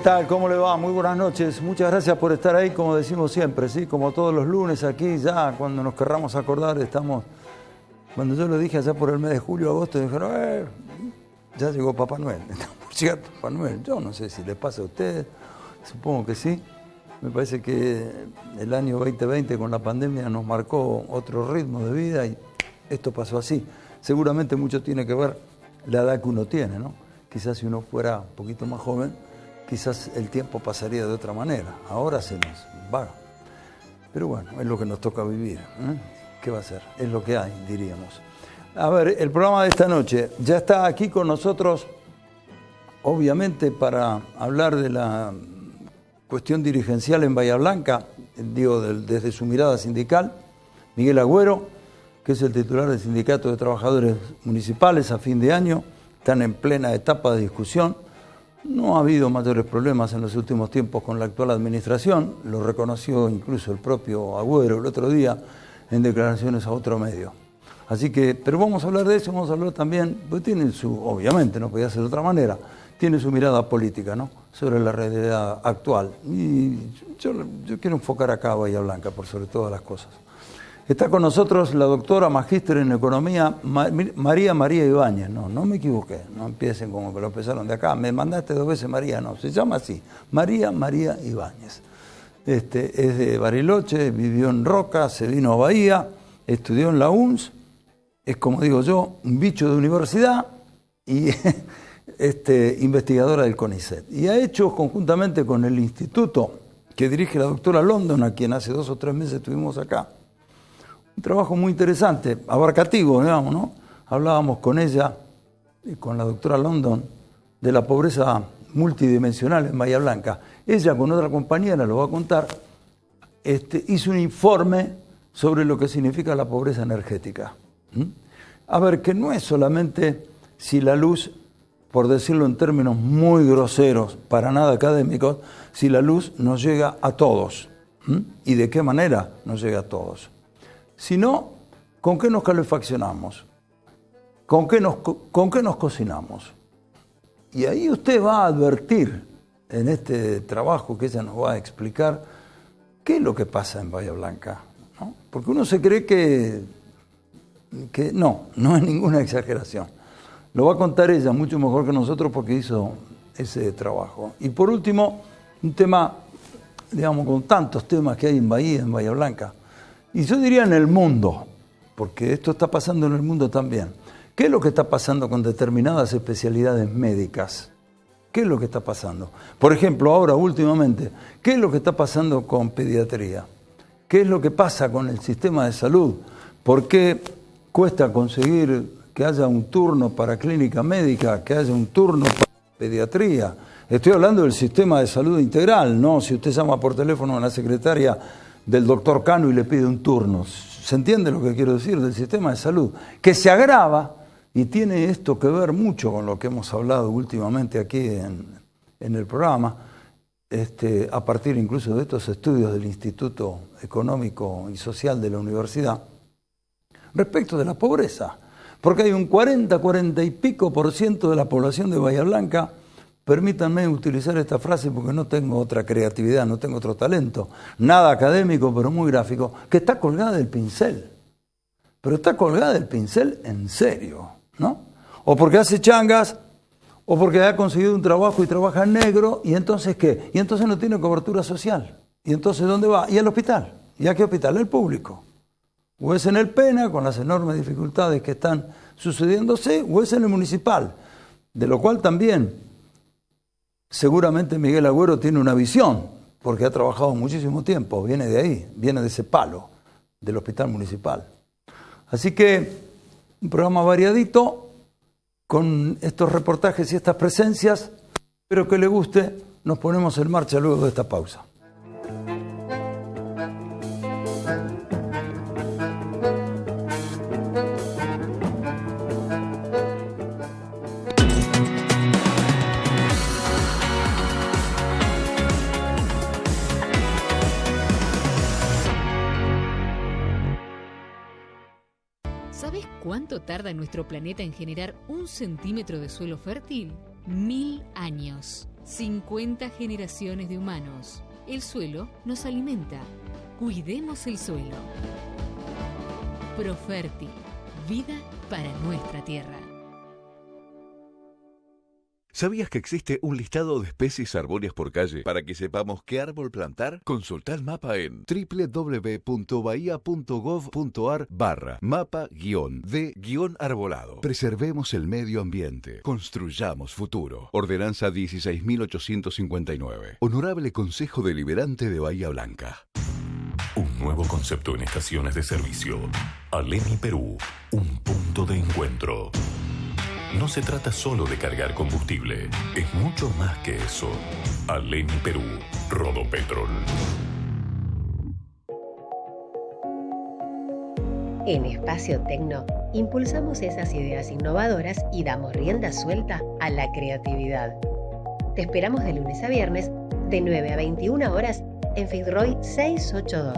tal? ¿Cómo le va? Muy buenas noches. Muchas gracias por estar ahí, como decimos siempre, ¿sí? Como todos los lunes aquí, ya cuando nos querramos acordar, estamos... Cuando yo lo dije allá por el mes de julio, agosto, dijeron, ya llegó Papá Noel. Por cierto, Papá Noel. Yo no sé si les pasa a ustedes, supongo que sí. Me parece que el año 2020 con la pandemia nos marcó otro ritmo de vida y esto pasó así. Seguramente mucho tiene que ver la edad que uno tiene, ¿no? Quizás si uno fuera un poquito más joven, quizás el tiempo pasaría de otra manera. Ahora se nos va. Pero bueno, es lo que nos toca vivir, ¿eh? ¿Qué va a ser? Es lo que hay, diríamos. A ver, el programa de esta noche ya está aquí con nosotros, obviamente, para hablar de la cuestión dirigencial en Bahía Blanca, digo, desde su mirada sindical, Miguel Agüero, que es el titular del Sindicato de Trabajadores Municipales a fin de año. Están en plena etapa de discusión. No ha habido mayores problemas en los últimos tiempos con la actual administración, lo reconoció incluso el propio Agüero el otro día en declaraciones a otro medio. Así que, pero vamos a hablar de eso, vamos a hablar también, pues tiene su, obviamente, no podía ser de otra manera, tiene su mirada política, ¿no?, sobre la realidad actual. Y yo quiero enfocar acá a Bahía Blanca, por sobre todas las cosas. Está con nosotros la doctora magíster en Economía, María Ibáñez. No me equivoqué, no empiecen como que lo empezaron de acá. Me mandaste 2 veces María, no, se llama así, María Ibáñez. Es de Bariloche, vivió en Roca, se vino a Bahía, estudió en la UNS, es como digo yo, un bicho de universidad y investigadora del CONICET. Y ha hecho conjuntamente con el instituto que dirige la doctora London, a quien hace 2 o 3 meses estuvimos acá, un trabajo muy interesante, abarcativo, digamos, ¿no? Hablábamos con ella, con la doctora London, de la pobreza multidimensional en Bahía Blanca. Ella, con otra compañera, lo va a contar, hizo un informe sobre lo que significa la pobreza energética. A ver, que no es solamente si la luz, por decirlo en términos muy groseros, para nada académicos, si la luz nos llega a todos. ¿Y de qué manera nos llega a todos? Sino, ¿con qué nos calefaccionamos? ¿Con qué nos cocinamos? Y ahí usted va a advertir, en este trabajo que ella nos va a explicar, qué es lo que pasa en Bahía Blanca, ¿no? Porque uno se cree que no es ninguna exageración. Lo va a contar ella mucho mejor que nosotros porque hizo ese trabajo. Y por último, un tema, digamos, con tantos temas que hay en Bahía Blanca, y yo diría en el mundo, porque esto está pasando en el mundo también. ¿Qué es lo que está pasando con determinadas especialidades médicas? ¿Qué es lo que está pasando? Por ejemplo, ahora últimamente, ¿qué es lo que está pasando con pediatría? ¿Qué es lo que pasa con el sistema de salud? ¿Por qué cuesta conseguir que haya un turno para clínica médica, que haya un turno para pediatría? Estoy hablando del sistema de salud integral, ¿no? Si usted llama por teléfono a la secretaria del doctor Cano y le pide un turno. ¿Se entiende lo que quiero decir? Del sistema de salud, que se agrava y tiene esto que ver mucho con lo que hemos hablado últimamente aquí en el programa, a partir incluso de estos estudios del Instituto Económico y Social de la Universidad, respecto de la pobreza. Porque hay un 40 y pico % de la población de Bahía Blanca, permítanme utilizar esta frase porque no tengo otra creatividad, no tengo otro talento, nada académico, pero muy gráfico, que está colgada del pincel. Pero está colgada del pincel en serio, ¿no? O porque hace changas, o porque ha conseguido un trabajo y trabaja en negro, ¿y entonces qué? Y entonces no tiene cobertura social. ¿Y entonces dónde va? Y al hospital. ¿Y a qué hospital? El público. O es en el Pena, con las enormes dificultades que están sucediéndose, o es en el municipal, de lo cual también seguramente Miguel Agüero tiene una visión, porque ha trabajado muchísimo tiempo, viene de ahí, viene de ese palo, del hospital municipal. Así que un programa variadito, con estos reportajes y estas presencias. Espero que le guste. Nos ponemos en marcha luego de esta pausa. ¿Sabes cuánto tarda nuestro planeta en generar 1 centímetro de suelo fértil? 1000 años. 50 generaciones de humanos. El suelo nos alimenta. Cuidemos el suelo. Proferti. Vida para nuestra tierra. ¿Sabías que existe un listado de especies arbóreas por calle para que sepamos qué árbol plantar? Consulta el mapa en www.bahia.gov.ar/mapa-de-arbolado. Preservemos el medio ambiente. Construyamos futuro. Ordenanza 16.859. Honorable Consejo Deliberante de Bahía Blanca. Un nuevo concepto en estaciones de servicio. Alemi Perú, un punto de encuentro. No se trata solo de cargar combustible, es mucho más que eso. Alemi Perú, Rodopetrol. En Espacio Tecno, impulsamos esas ideas innovadoras y damos rienda suelta a la creatividad. Te esperamos de lunes a viernes, de 9 a 21 horas, en Fitzroy 682.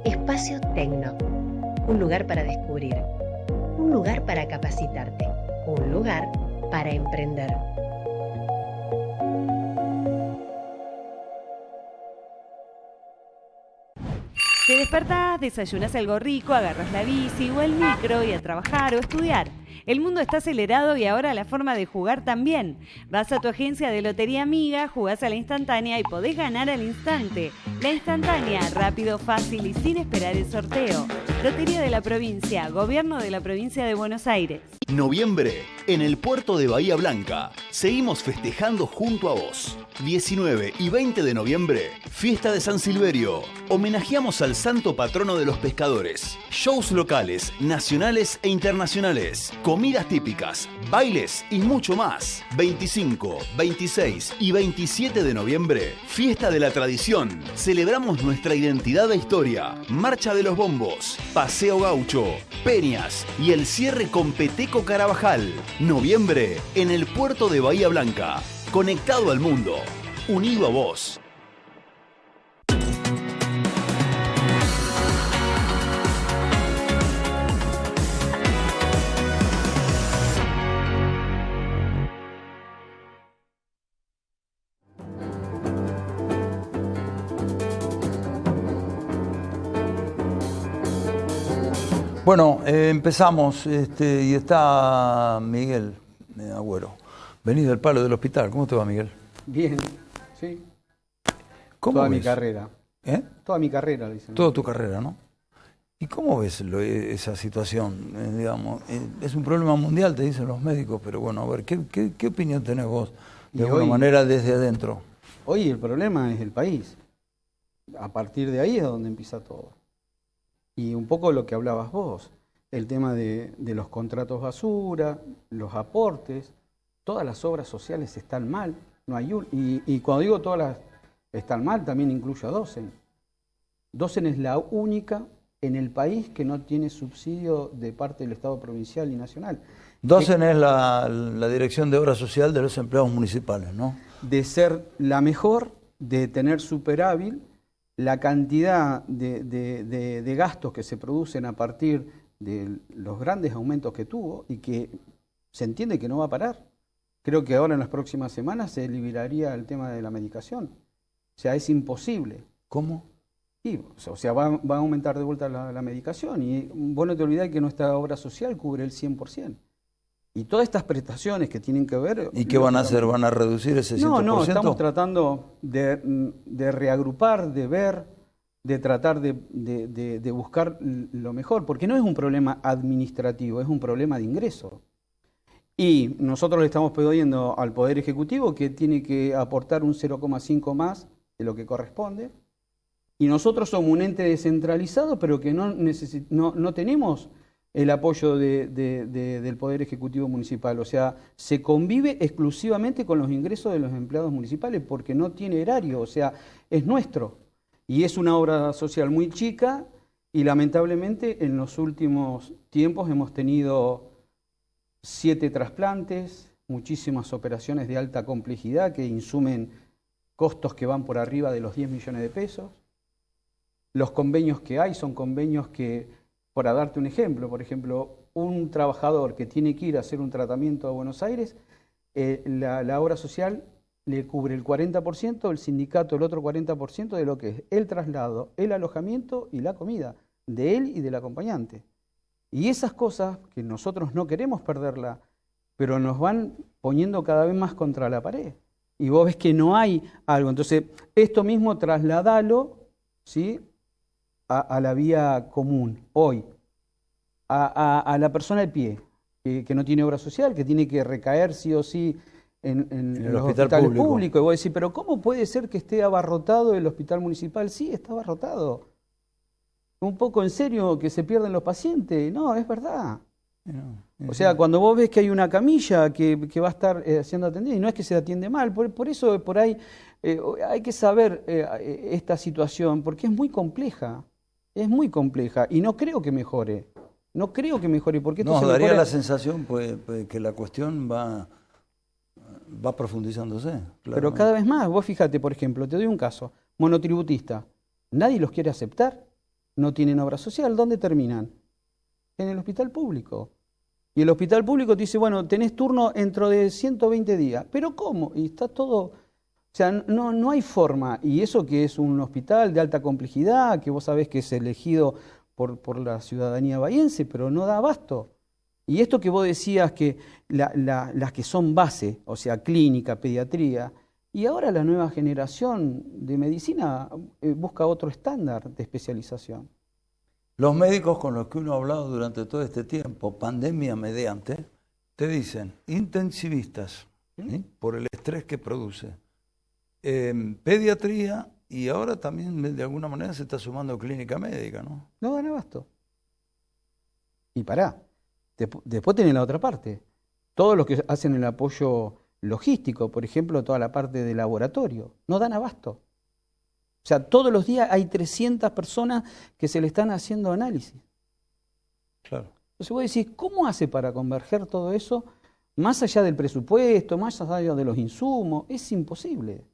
Espacio Tecno, un lugar para descubrir. Un lugar para capacitarte, un lugar para emprender. Te despertás, desayunás algo rico, agarras la bici o el micro y a trabajar o estudiar. El mundo está acelerado y ahora la forma de jugar también. Vas a tu agencia de Lotería Amiga, jugás a la instantánea y podés ganar al instante. La instantánea, rápido, fácil y sin esperar el sorteo. Lotería de la Provincia, Gobierno de la Provincia de Buenos Aires. Noviembre, en el puerto de Bahía Blanca. Seguimos festejando junto a vos. 19 y 20 de noviembre, Fiesta de San Silverio. Homenajeamos al santo patrono de los pescadores. Shows locales, nacionales e internacionales. Comidas típicas, bailes y mucho más. 25, 26 y 27 de noviembre, Fiesta de la Tradición. Celebramos nuestra identidad e historia. Marcha de los Bombos, Paseo Gaucho, Peñas y el cierre con Peteco Carabajal. Noviembre, en el puerto de Bahía Blanca. Conectado al mundo. Unido a vos. Bueno, empezamos y está Miguel Agüero. Venís del palo del hospital. ¿Cómo te va, Miguel? Bien, sí. ¿Cómo Toda ves? mi carrera. ¿Eh? Toda mi carrera, dicen. Toda tu carrera, ¿no? ¿Y cómo ves esa situación? Digamos, es un problema mundial, te dicen los médicos, pero bueno, a ver, ¿qué opinión tenés vos, de alguna manera, desde adentro? Hoy el problema es el país. A partir de ahí es donde empieza todo. Y un poco lo que hablabas vos, el tema de los contratos basura, los aportes, todas las obras sociales están mal, no hay y cuando digo todas las están mal, también incluyo a Docen. Docen es la única en el país que no tiene subsidio de parte del Estado provincial y nacional. Docen es la Dirección de Obra Social de los Empleados Municipales, ¿no? De ser la mejor, de tener superávit, la cantidad de gastos que se producen a partir de los grandes aumentos que tuvo y que se entiende que no va a parar. Creo que ahora en las próximas semanas se liberaría el tema de la medicación. O sea, es imposible. ¿Cómo? Sí, o sea, va a aumentar de vuelta la medicación y vos no te olvidás que nuestra obra social cubre el 100%. Y todas estas prestaciones que tienen que ver... ¿Y qué van a hacer? ¿Van a reducir ese 100%? No, estamos tratando de reagrupar, de ver, de tratar de buscar lo mejor, porque no es un problema administrativo, es un problema de ingreso. Y nosotros le estamos pidiendo al Poder Ejecutivo que tiene que aportar un 0,5 más de lo que corresponde. Y nosotros somos un ente descentralizado, pero que no tenemos el apoyo del Poder Ejecutivo Municipal. O sea, se convive exclusivamente con los ingresos de los empleados municipales porque no tiene erario, o sea, es nuestro. Y es una obra social muy chica y lamentablemente en los últimos tiempos hemos tenido 7 trasplantes, muchísimas operaciones de alta complejidad que insumen costos que van por arriba de los 10 millones de pesos. Los convenios que hay son convenios que, para darte un ejemplo, por ejemplo, un trabajador que tiene que ir a hacer un tratamiento a Buenos Aires, la obra social le cubre el 40%, el sindicato el otro 40% de lo que es el traslado, el alojamiento y la comida, de él y del acompañante. Y esas cosas que nosotros no queremos perderla, pero nos van poniendo cada vez más contra la pared. Y vos ves que no hay algo. Entonces, esto mismo trasladalo, ¿sí?, a la vía común, hoy, a la persona de pie, que no tiene obra social, que tiene que recaer sí o sí en los hospitales públicos. Y vos decís, pero ¿cómo puede ser que esté abarrotado el hospital municipal? Sí, está abarrotado. Un poco en serio que se pierden los pacientes. No, es verdad. O sea, cuando vos ves que hay una camilla que va a estar siendo atendida, y no es que se atiende mal, por eso por ahí hay que saber esta situación, porque es muy compleja. Es muy compleja y no creo que mejore. No creo que mejore. Porque esto nos daría mejora... la sensación pues, que la cuestión va profundizándose. Claramente. Pero cada vez más. Vos fíjate, por ejemplo, te doy un caso. Monotributista. Nadie los quiere aceptar. No tienen obra social. ¿Dónde terminan? En el hospital público. Y el hospital público te dice, bueno, tenés turno dentro de 120 días. ¿Pero cómo? Y está todo... O sea, no hay forma. Y eso que es un hospital de alta complejidad, que vos sabés que es elegido por la ciudadanía bahiense, pero no da abasto. Y esto que vos decías que las que son base, o sea, clínica, pediatría, y ahora la nueva generación de medicina busca otro estándar de especialización. Los médicos con los que uno ha hablado durante todo este tiempo, pandemia mediante, te dicen intensivistas, ¿sí?, por el estrés que produce. Pediatría, y ahora también de alguna manera se está sumando clínica médica, ¿no? No dan abasto. Y pará, después tenés la otra parte. Todos los que hacen el apoyo logístico, por ejemplo, toda la parte de laboratorio, no dan abasto. O sea, todos los días hay 300 personas que se le están haciendo análisis. Claro. Entonces vos decís, ¿cómo hace para converger todo eso más allá del presupuesto, más allá de los insumos? Es imposible.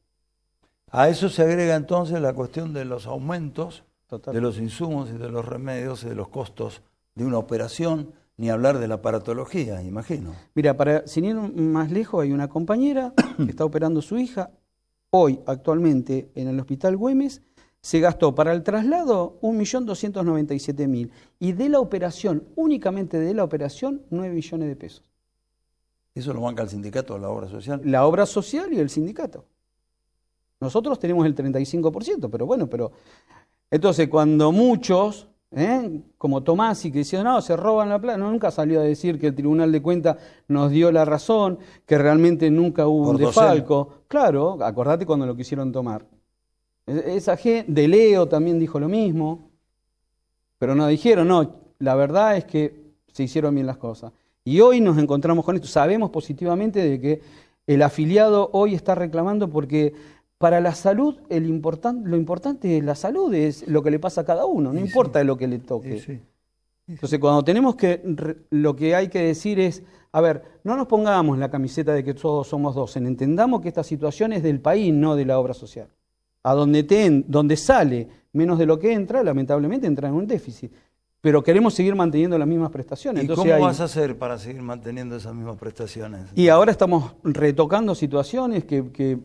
A eso se agrega entonces la cuestión de los aumentos, Total. de los insumos y de los remedios y de los costos de una operación, ni hablar de la aparatología, imagino. Mira, sin ir más lejos, hay una compañera que está operando a su hija. Hoy, actualmente, en el Hospital Güemes, se gastó para el traslado 1.297.000 y de la operación, únicamente de la operación, 9 millones de pesos. ¿Eso lo banca el sindicato, la obra social? La obra social y el sindicato. Nosotros tenemos el 35%, pero bueno, entonces cuando muchos, como Tomasi, que decían, no, se roban la plata, nunca salió a decir que el Tribunal de Cuentas nos dio la razón, que realmente nunca hubo un desfalco. Claro, acordate cuando lo quisieron tomar. Esa gente, de Leo también dijo lo mismo, pero nos dijeron, no, la verdad es que se hicieron bien las cosas. Y hoy nos encontramos con esto, sabemos positivamente de que el afiliado hoy está reclamando porque... Para la salud, lo importante es la salud, es lo que le pasa a cada uno, no importa lo que le toque. Entonces, cuando tenemos lo que hay que decir es, a ver, no nos pongamos la camiseta de que todos somos docen, entendamos que esta situación es del país, no de la obra social. A donde sale menos de lo que entra, lamentablemente entra en un déficit. Pero queremos seguir manteniendo las mismas prestaciones. ¿Y entonces cómo vas a hacer para seguir manteniendo esas mismas prestaciones? Y ahora estamos retocando situaciones que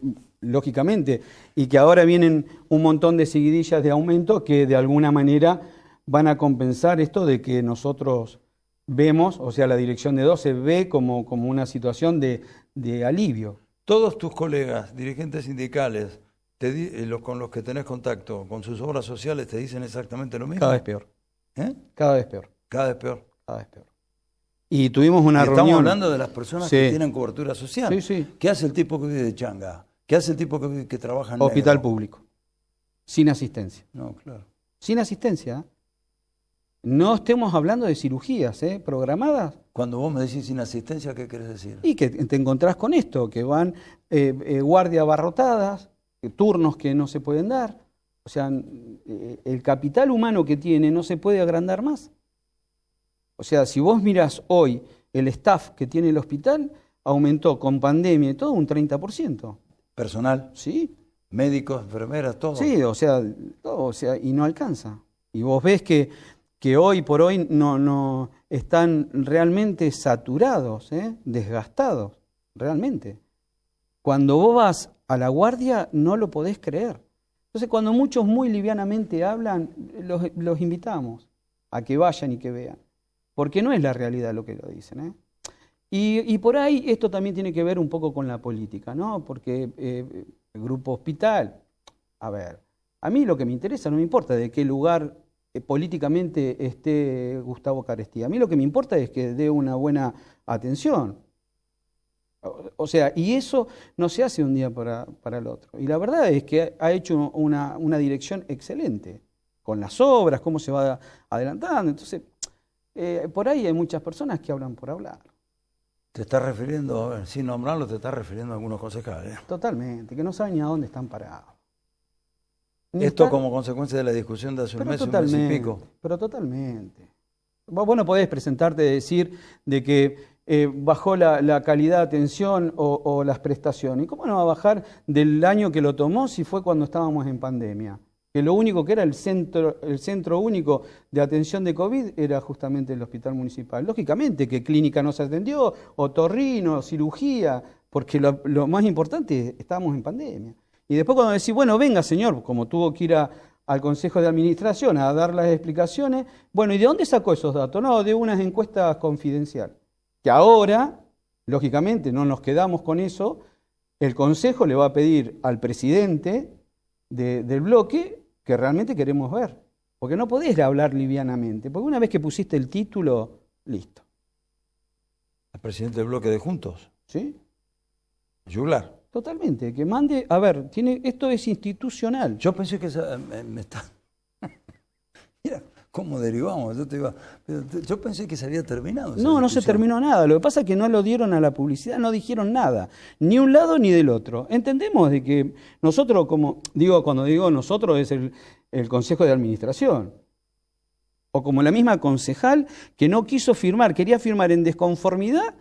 lógicamente, y que ahora vienen un montón de seguidillas de aumento que de alguna manera van a compensar esto de que nosotros vemos, o sea, la dirección de 12 ve como una situación de alivio. Todos tus colegas, dirigentes sindicales, con los que tenés contacto, con sus obras sociales, te dicen exactamente lo mismo. Cada vez peor. Cada vez peor. Cada vez peor. Cada vez peor. Y tuvimos una reunión. Estamos hablando de las personas que tienen cobertura social. Sí, sí. ¿Qué hace el tipo que vive de changa? ¿Qué hace el tipo que trabaja en hospital negro? Público? Sin asistencia. No, claro. Sin asistencia. No estemos hablando de cirugías programadas. Cuando vos me decís sin asistencia, ¿qué querés decir? Y que te encontrás con esto, que van guardias abarrotadas, turnos que no se pueden dar. O sea, el capital humano que tiene no se puede agrandar más. O sea, si vos mirás hoy el staff que tiene el hospital, aumentó con pandemia y todo un 30%. ¿Personal? Sí. ¿Médicos, enfermeras, todo? Sí, o sea, y no alcanza. Y vos ves que hoy por hoy no están realmente saturados, desgastados. realmente. Cuando vos vas a la guardia no lo podés creer. Entonces cuando muchos muy livianamente hablan, los invitamos a que vayan y que vean, porque no es la realidad lo que lo dicen, ¿eh? Y por ahí esto también tiene que ver un poco con la política, ¿no? Porque el Grupo Hospital, a ver, a mí lo que me interesa, no me importa de qué lugar políticamente esté Gustavo Carestía, a mí lo que me importa es que dé una buena atención. O sea, y eso no se hace un día para el otro. Y la verdad es que ha hecho una dirección excelente, con las obras, cómo se va adelantando. Entonces, por ahí hay muchas personas que hablan por hablar. Te estás refiriendo, a ver, sin nombrarlo, te estás refiriendo a algunos concejales. Totalmente, que no saben ni a dónde están parados. Esto como consecuencia de la discusión de hace un mes y pico. Pero totalmente. Vos no podés presentarte y decir de que bajó la calidad de atención o las prestaciones. ¿Y cómo no va a bajar del año que lo tomó si fue cuando estábamos en pandemia? Que lo único que era el centro único de atención de COVID era justamente el hospital municipal. Lógicamente que clínica no se atendió, otorrino, cirugía, porque lo más importante, estábamos en pandemia. Y después cuando decís, bueno, venga señor, como tuvo que ir al Consejo de Administración a dar las explicaciones, bueno, ¿y de dónde sacó esos datos? No, de unas encuestas confidenciales. Que ahora, lógicamente, no nos quedamos con eso, el Consejo le va a pedir al presidente del bloque que realmente queremos ver. Porque no podés hablar livianamente, porque una vez que pusiste el título, listo. El presidente del bloque de Juntos. ¿Sí? Yuglar. Totalmente, que mande, a ver, esto es institucional. Yo pensé que mira cómo derivamos, yo pensé que se había terminado. No se terminó nada, lo que pasa es que no lo dieron a la publicidad, no dijeron nada, ni un lado ni del otro. Entendemos de que nosotros, cuando digo nosotros es el Consejo de Administración, o como la misma concejal que no quiso firmar, quería firmar en desconformidad,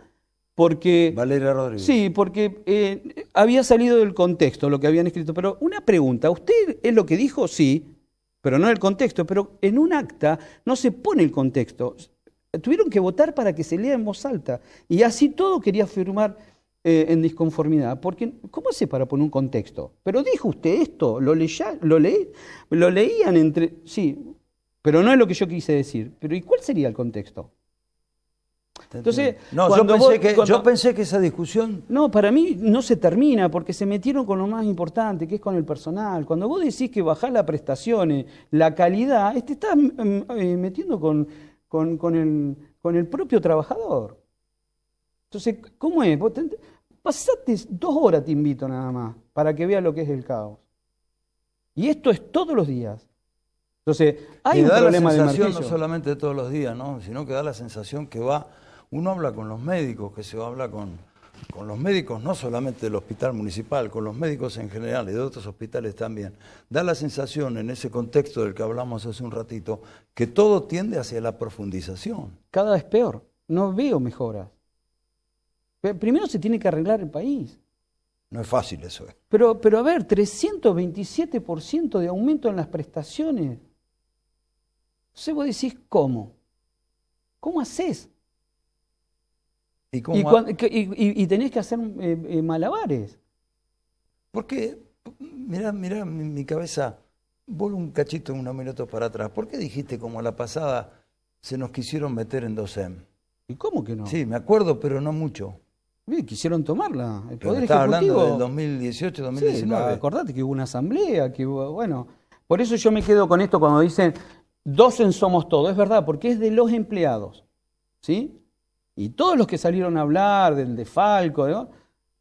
porque Valeria Rodríguez. Sí, porque había salido del contexto lo que habían escrito. Pero una pregunta, ¿usted es lo que dijo? Sí, pero no el contexto. Pero en un acta no se pone el contexto. Tuvieron que votar para que se lea en voz alta. Y así todo quería firmar en disconformidad. Porque, ¿cómo hace para poner un contexto? Pero dijo usted esto, lo leían entre... Sí, pero no es lo que yo quise decir. Pero ¿y cuál sería el contexto? Entonces, yo pensé que esa discusión... No, para mí no se termina porque se metieron con lo más importante, que es con el personal. Cuando vos decís que bajás las prestaciones, la calidad, te estás metiendo con el propio trabajador. Entonces, ¿cómo es? Pasate 2 horas, te invito nada más, para que veas lo que es el caos. Y esto es todos los días. Entonces, hay un problema de emergencia. No solamente todos los días, ¿no? Sino que da la sensación que uno habla con los médicos, que se habla con los médicos, no solamente del hospital municipal, con los médicos en general y de otros hospitales también. Da la sensación, en ese contexto del que hablamos hace un ratito, que todo tiende hacia la profundización. Cada vez peor. No veo mejoras. Primero se tiene que arreglar el país. No es fácil eso. Pero a ver, 327% de aumento en las prestaciones. Entonces vos decís, ¿cómo? ¿Cómo haces? Y tenés que hacer malabares. Porque, mirá mi cabeza, vuelvo un cachito unos minutos para atrás. ¿Por qué dijiste como la pasada se nos quisieron meter en 2M? ¿Y cómo que no? Sí, me acuerdo, pero no mucho. Bien, quisieron tomarla. El Poder Ejecutivo. Hablando del 2018, 2019. Sí, acordate que hubo una asamblea, bueno. Por eso yo me quedo con esto cuando dicen 2 somos todos. Es verdad, porque es de los empleados. ¿Sí? Y todos los que salieron a hablar del desfalco, ¿no?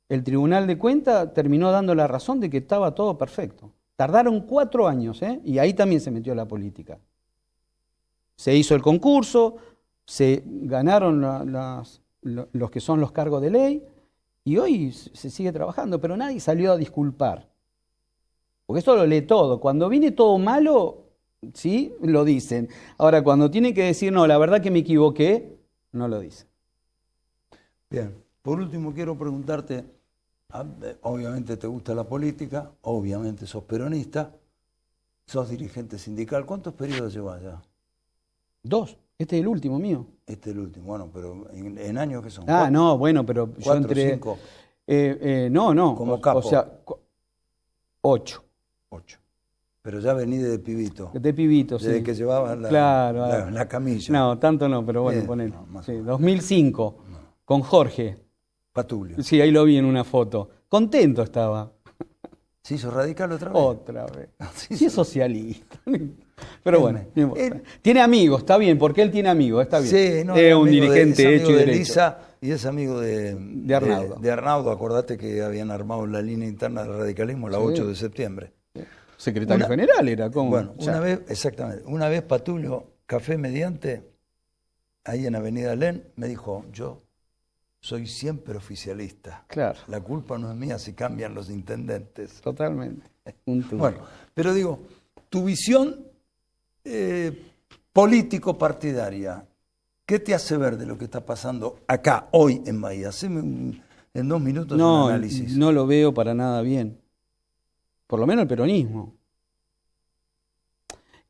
El Tribunal de Cuentas terminó dando la razón de que estaba todo perfecto. Tardaron 4 años, y ahí también se metió la política. Se hizo el concurso, se ganaron los que son los cargos de ley, y hoy se sigue trabajando, pero nadie salió a disculpar. Porque esto lo lee todo. Cuando viene todo malo, sí, lo dicen. Ahora, cuando tienen que decir, no, la verdad que me equivoqué, no lo dicen. Bien, por último quiero preguntarte, obviamente te gusta la política, obviamente sos peronista, sos dirigente sindical, ¿cuántos periodos llevas ya? 2, este es el último mío. Este es el último, bueno, pero en años que son. No, bueno, pero 4, yo entré... 5. No. Como capo. O sea, 8. 8. Pero ya vení de pibito. De pibito, sí. Desde que llevaban la camilla. No, tanto no, pero bueno, ponele. No, Sí, 2005, con Jorge. Patulio. Sí, ahí lo vi en una foto. Contento estaba. ¿Se hizo radical otra vez? Otra vez. Sí, Sí, es socialista. Pero bueno, no importa. Tiene amigos, está bien, porque él tiene amigos, está bien. Sí, no, es un amigo dirigente es hecho y amigo de derecho. Elisa y es amigo de Arnaudo. De Arnaudo. Acordate que habían armado la línea interna del radicalismo la Sí. 8 de septiembre. Secretario general era, como. Bueno, una vez Patulio, café mediante, ahí en Avenida Len, me dijo, yo soy siempre oficialista. Claro. La culpa no es mía si cambian los intendentes. Totalmente. Bueno, pero digo, tu visión político-partidaria, ¿qué te hace ver de lo que está pasando acá, hoy en Bahía? Haceme en 2 minutos un análisis. No lo veo para nada bien. Por lo menos el peronismo.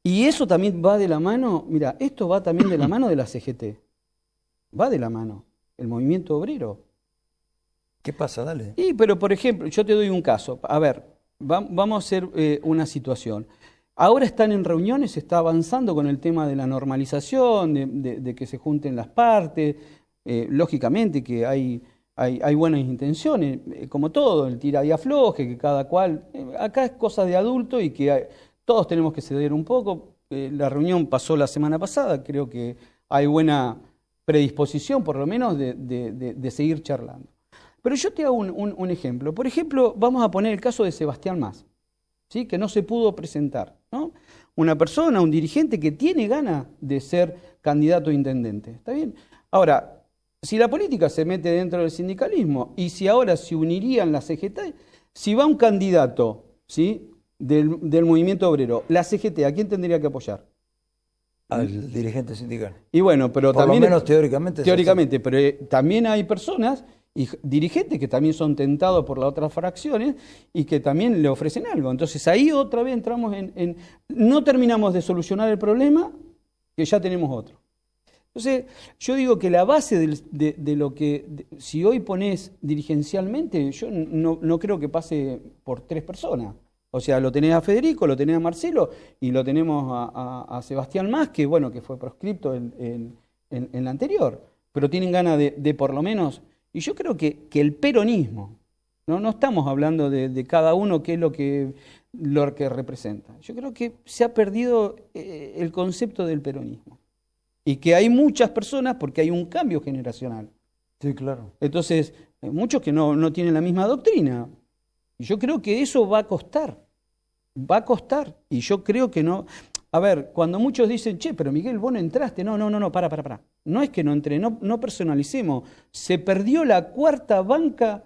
Y eso también va de la mano, mira, esto va también de la mano de la CGT. Va de la mano. El movimiento obrero. ¿Qué pasa? Dale. Y, pero por ejemplo, yo te doy un caso. A ver, vamos a hacer una situación. Ahora están en reuniones, se está avanzando con el tema de la normalización, de que se junten las partes. Lógicamente que hay buenas intenciones, como todo, el tira y afloje, que cada cual... acá es cosa de adulto y que todos tenemos que ceder un poco. La reunión pasó la semana pasada, creo que hay buena predisposición, por lo menos, de seguir charlando. Pero yo te hago un ejemplo. Por ejemplo, vamos a poner el caso de Sebastián Mas, ¿sí? Que no se pudo presentar, ¿no? Una persona, un dirigente que tiene ganas de ser candidato a intendente. ¿Está bien? Ahora, si la política se mete dentro del sindicalismo y si ahora se unirían las CGT, si va un candidato, ¿sí? del movimiento obrero, la CGT, ¿a quién tendría que apoyar? Al dirigente sindical. Y bueno, pero Por también... lo menos teóricamente. Teóricamente, pero también hay personas y dirigentes que también son tentados por las otras fracciones y que también le ofrecen algo. Entonces ahí otra vez entramos no terminamos de solucionar el problema, que ya tenemos otro. Entonces yo digo que la base de lo que, si hoy ponés dirigencialmente, yo no creo que pase por 3 personas. O sea, lo tenés a Federico, lo tenés a Marcelo y lo tenemos a Sebastián Mas, que bueno, que fue proscripto en la anterior. Pero tienen ganas de por lo menos... Y yo creo que el peronismo, no estamos hablando de cada uno qué es lo que representa. Yo creo que se ha perdido el concepto del peronismo. Y que hay muchas personas, porque hay un cambio generacional. Sí, claro. Entonces, muchos que no tienen la misma doctrina. Y yo creo que eso va a costar. Va a costar. Y yo creo que no... A ver, cuando muchos dicen, che, pero Miguel, vos no entraste. No, para. No es que no entré, no personalicemos. Se perdió la 4ª banca.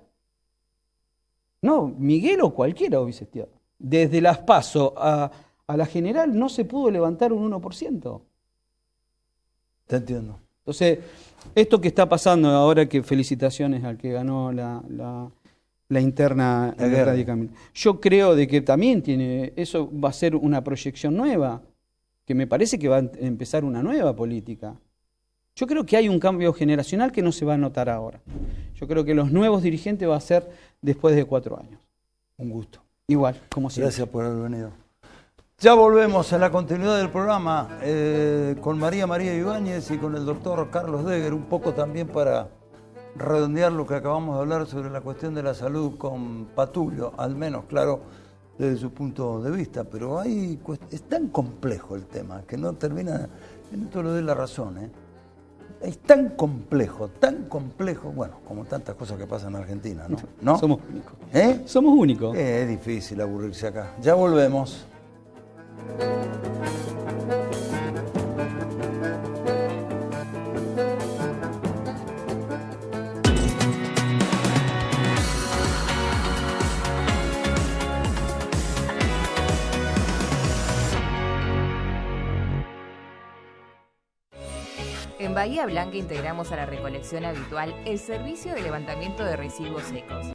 No, Miguel o cualquiera hubiese estado. Desde las PASO a la general no se pudo levantar un 1%. Te entiendo. Entonces, esto que está pasando ahora, que felicitaciones al que ganó la interna radicalmente. Yo creo de que también eso va a ser una proyección nueva, que me parece que va a empezar una nueva política. Yo creo que hay un cambio generacional que no se va a notar ahora. Yo creo que los nuevos dirigentes va a ser después de 4 años. Un gusto. Igual, como siempre. Gracias por haber venido. Ya volvemos en la continuidad del programa con María Ibáñez y con el doctor Carlos Deger, un poco también para redondear lo que acabamos de hablar sobre la cuestión de la salud con Patulio, al menos, claro, desde su punto de vista, pero es tan complejo el tema que no termina, en esto le doy la razón, es tan complejo, bueno, como tantas cosas que pasan en Argentina, ¿no? Somos únicos. Somos únicos. Es difícil aburrirse acá. Ya volvemos. En Bahía Blanca integramos a la recolección habitual el servicio de levantamiento de residuos secos.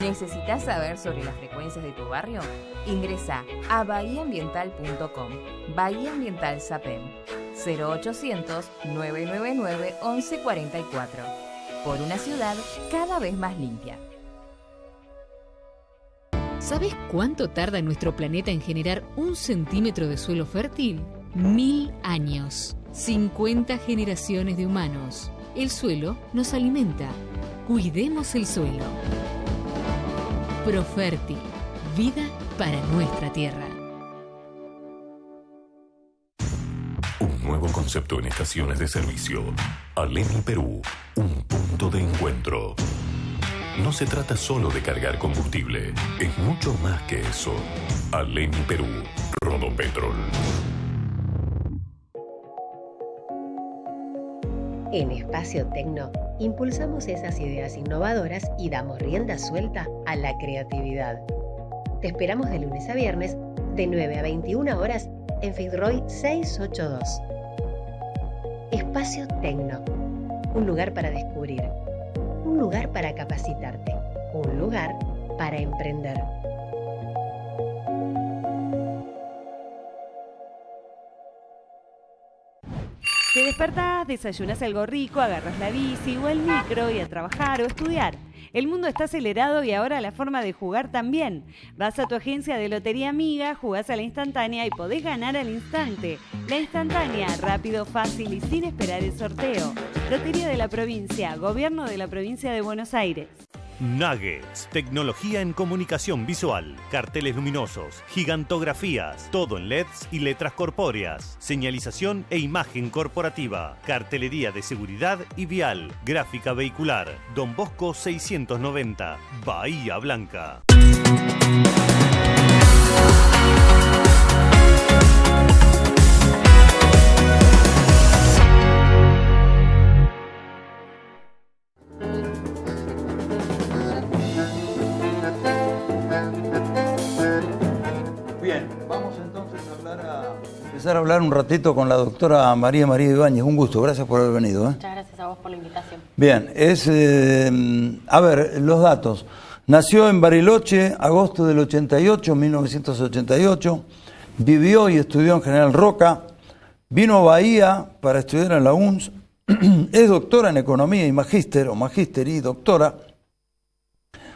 ¿Necesitas saber sobre las frecuencias de tu barrio? Ingresa a bahiaambiental.com. Bahía Ambiental SAPEM 0800-999-1144. Por una ciudad cada vez más limpia. ¿Sabes cuánto tarda nuestro planeta en generar 1 centímetro de suelo fértil? 1000 años. 50 generaciones de humanos. El suelo nos alimenta. Cuidemos el suelo. Profértil. Vida para nuestra tierra. Un nuevo concepto en estaciones de servicio. Aleni Perú, un punto de encuentro. No se trata solo de cargar combustible, es mucho más que eso. Aleni Perú, Rodopetrol. En Espacio Tecno, impulsamos esas ideas innovadoras y damos rienda suelta a la creatividad. Te esperamos de lunes a viernes, de 9 a 21 horas, en Fitzroy 682. Espacio Tecno, un lugar para descubrir, un lugar para capacitarte, un lugar para emprender. Te despertás, desayunás algo rico, agarras la bici o el micro y a trabajar o estudiar. El mundo está acelerado y ahora la forma de jugar también. Vas a tu agencia de Lotería Amiga, jugás a la instantánea y podés ganar al instante. La instantánea, rápido, fácil y sin esperar el sorteo. Lotería de la Provincia, Gobierno de la Provincia de Buenos Aires. Nuggets, tecnología en comunicación visual, carteles luminosos, gigantografías, todo en LEDs y letras corpóreas, señalización e imagen corporativa, cartelería de seguridad y vial, gráfica vehicular, Don Bosco 690, Bahía Blanca. Bien, vamos entonces a empezar a hablar un ratito con la doctora María Ibáñez. Un gusto, gracias por haber venido. Muchas gracias a vos por la invitación. Bien, a ver, los datos. Nació en Bariloche, agosto del 88, 1988. Vivió y estudió en General Roca. Vino a Bahía para estudiar en la UNS. Es doctora en Economía y magíster y doctora.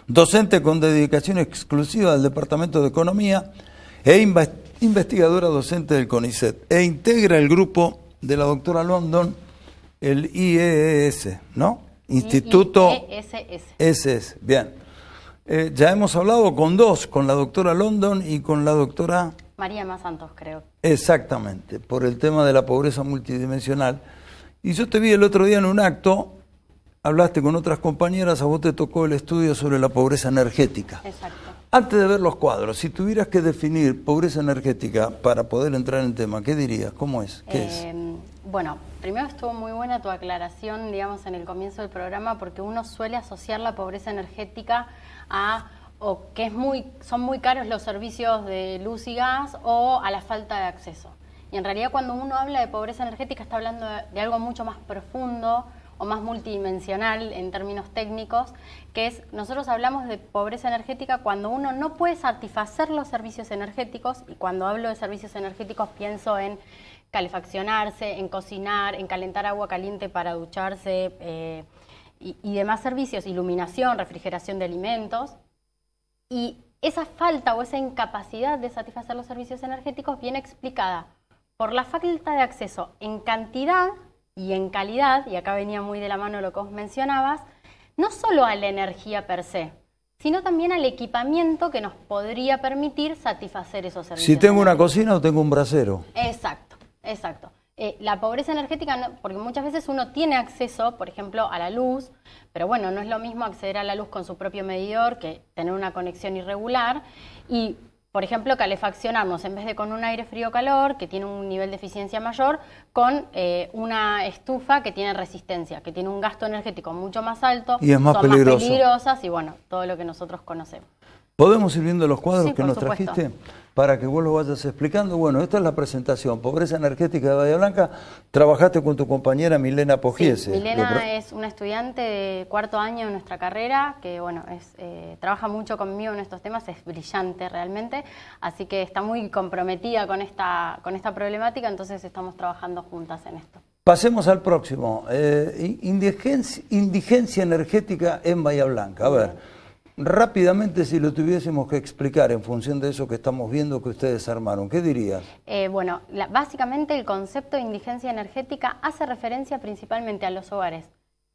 Docente con dedicación exclusiva del Departamento de Economía e investigadora docente del CONICET. E integra el grupo de la doctora London, el IES, ¿no? Instituto IESS. Bien. Ya hemos hablado con dos, con la doctora London y con la doctora María Más Santos, creo. Exactamente, por el tema de la pobreza multidimensional. Y yo te vi el otro día en un acto, hablaste con otras compañeras, a vos te tocó el estudio sobre la pobreza energética. Exacto. Antes de ver los cuadros, si tuvieras que definir pobreza energética para poder entrar en tema, ¿qué dirías? ¿Cómo es? ¿Qué es? Bueno, primero estuvo muy buena tu aclaración, digamos, en el comienzo del programa, porque uno suele asociar la pobreza energética a o que son muy caros los servicios de luz y gas o a la falta de acceso. Y en realidad cuando uno habla de pobreza energética está hablando de algo mucho más profundo o más multidimensional en términos técnicos, que es, nosotros hablamos de pobreza energética cuando uno no puede satisfacer los servicios energéticos, y cuando hablo de servicios energéticos pienso en calefaccionarse, en cocinar, en calentar agua caliente para ducharse y demás servicios, iluminación, refrigeración de alimentos. Y esa falta o esa incapacidad de satisfacer los servicios energéticos viene explicada por la falta de acceso en cantidad y en calidad, y acá venía muy de la mano lo que vos mencionabas, no solo a la energía per se, sino también al equipamiento que nos podría permitir satisfacer esos servicios. Si tengo una cocina o tengo un brasero. Exacto, exacto. La pobreza energética, porque muchas veces uno tiene acceso, por ejemplo, a la luz, pero bueno, no es lo mismo acceder a la luz con su propio medidor que tener una conexión irregular y, por ejemplo, calefaccionarnos en vez de con un aire frío-calor, que tiene un nivel de eficiencia mayor, con una estufa que tiene resistencia, que tiene un gasto energético mucho más alto, y es más son peligroso. Más peligrosas y bueno, todo lo que nosotros conocemos. ¿Podemos ir viendo los cuadros que nos supuesto. trajiste para que vos los vayas explicando? Bueno, esta es la presentación, Pobreza Energética de Bahía Blanca. Trabajaste con tu compañera Milena Pogiese. Sí, Milena es una estudiante de 4º año de nuestra carrera, que bueno, trabaja mucho conmigo en estos temas, es brillante realmente, así que está muy comprometida con esta problemática, entonces estamos trabajando juntas en esto. Pasemos al próximo, indigencia energética en Bahía Blanca. A ver, rápidamente, si lo tuviésemos que explicar en función de eso que estamos viendo que ustedes armaron, ¿qué dirías? Bueno, básicamente el concepto de indigencia energética hace referencia principalmente a los hogares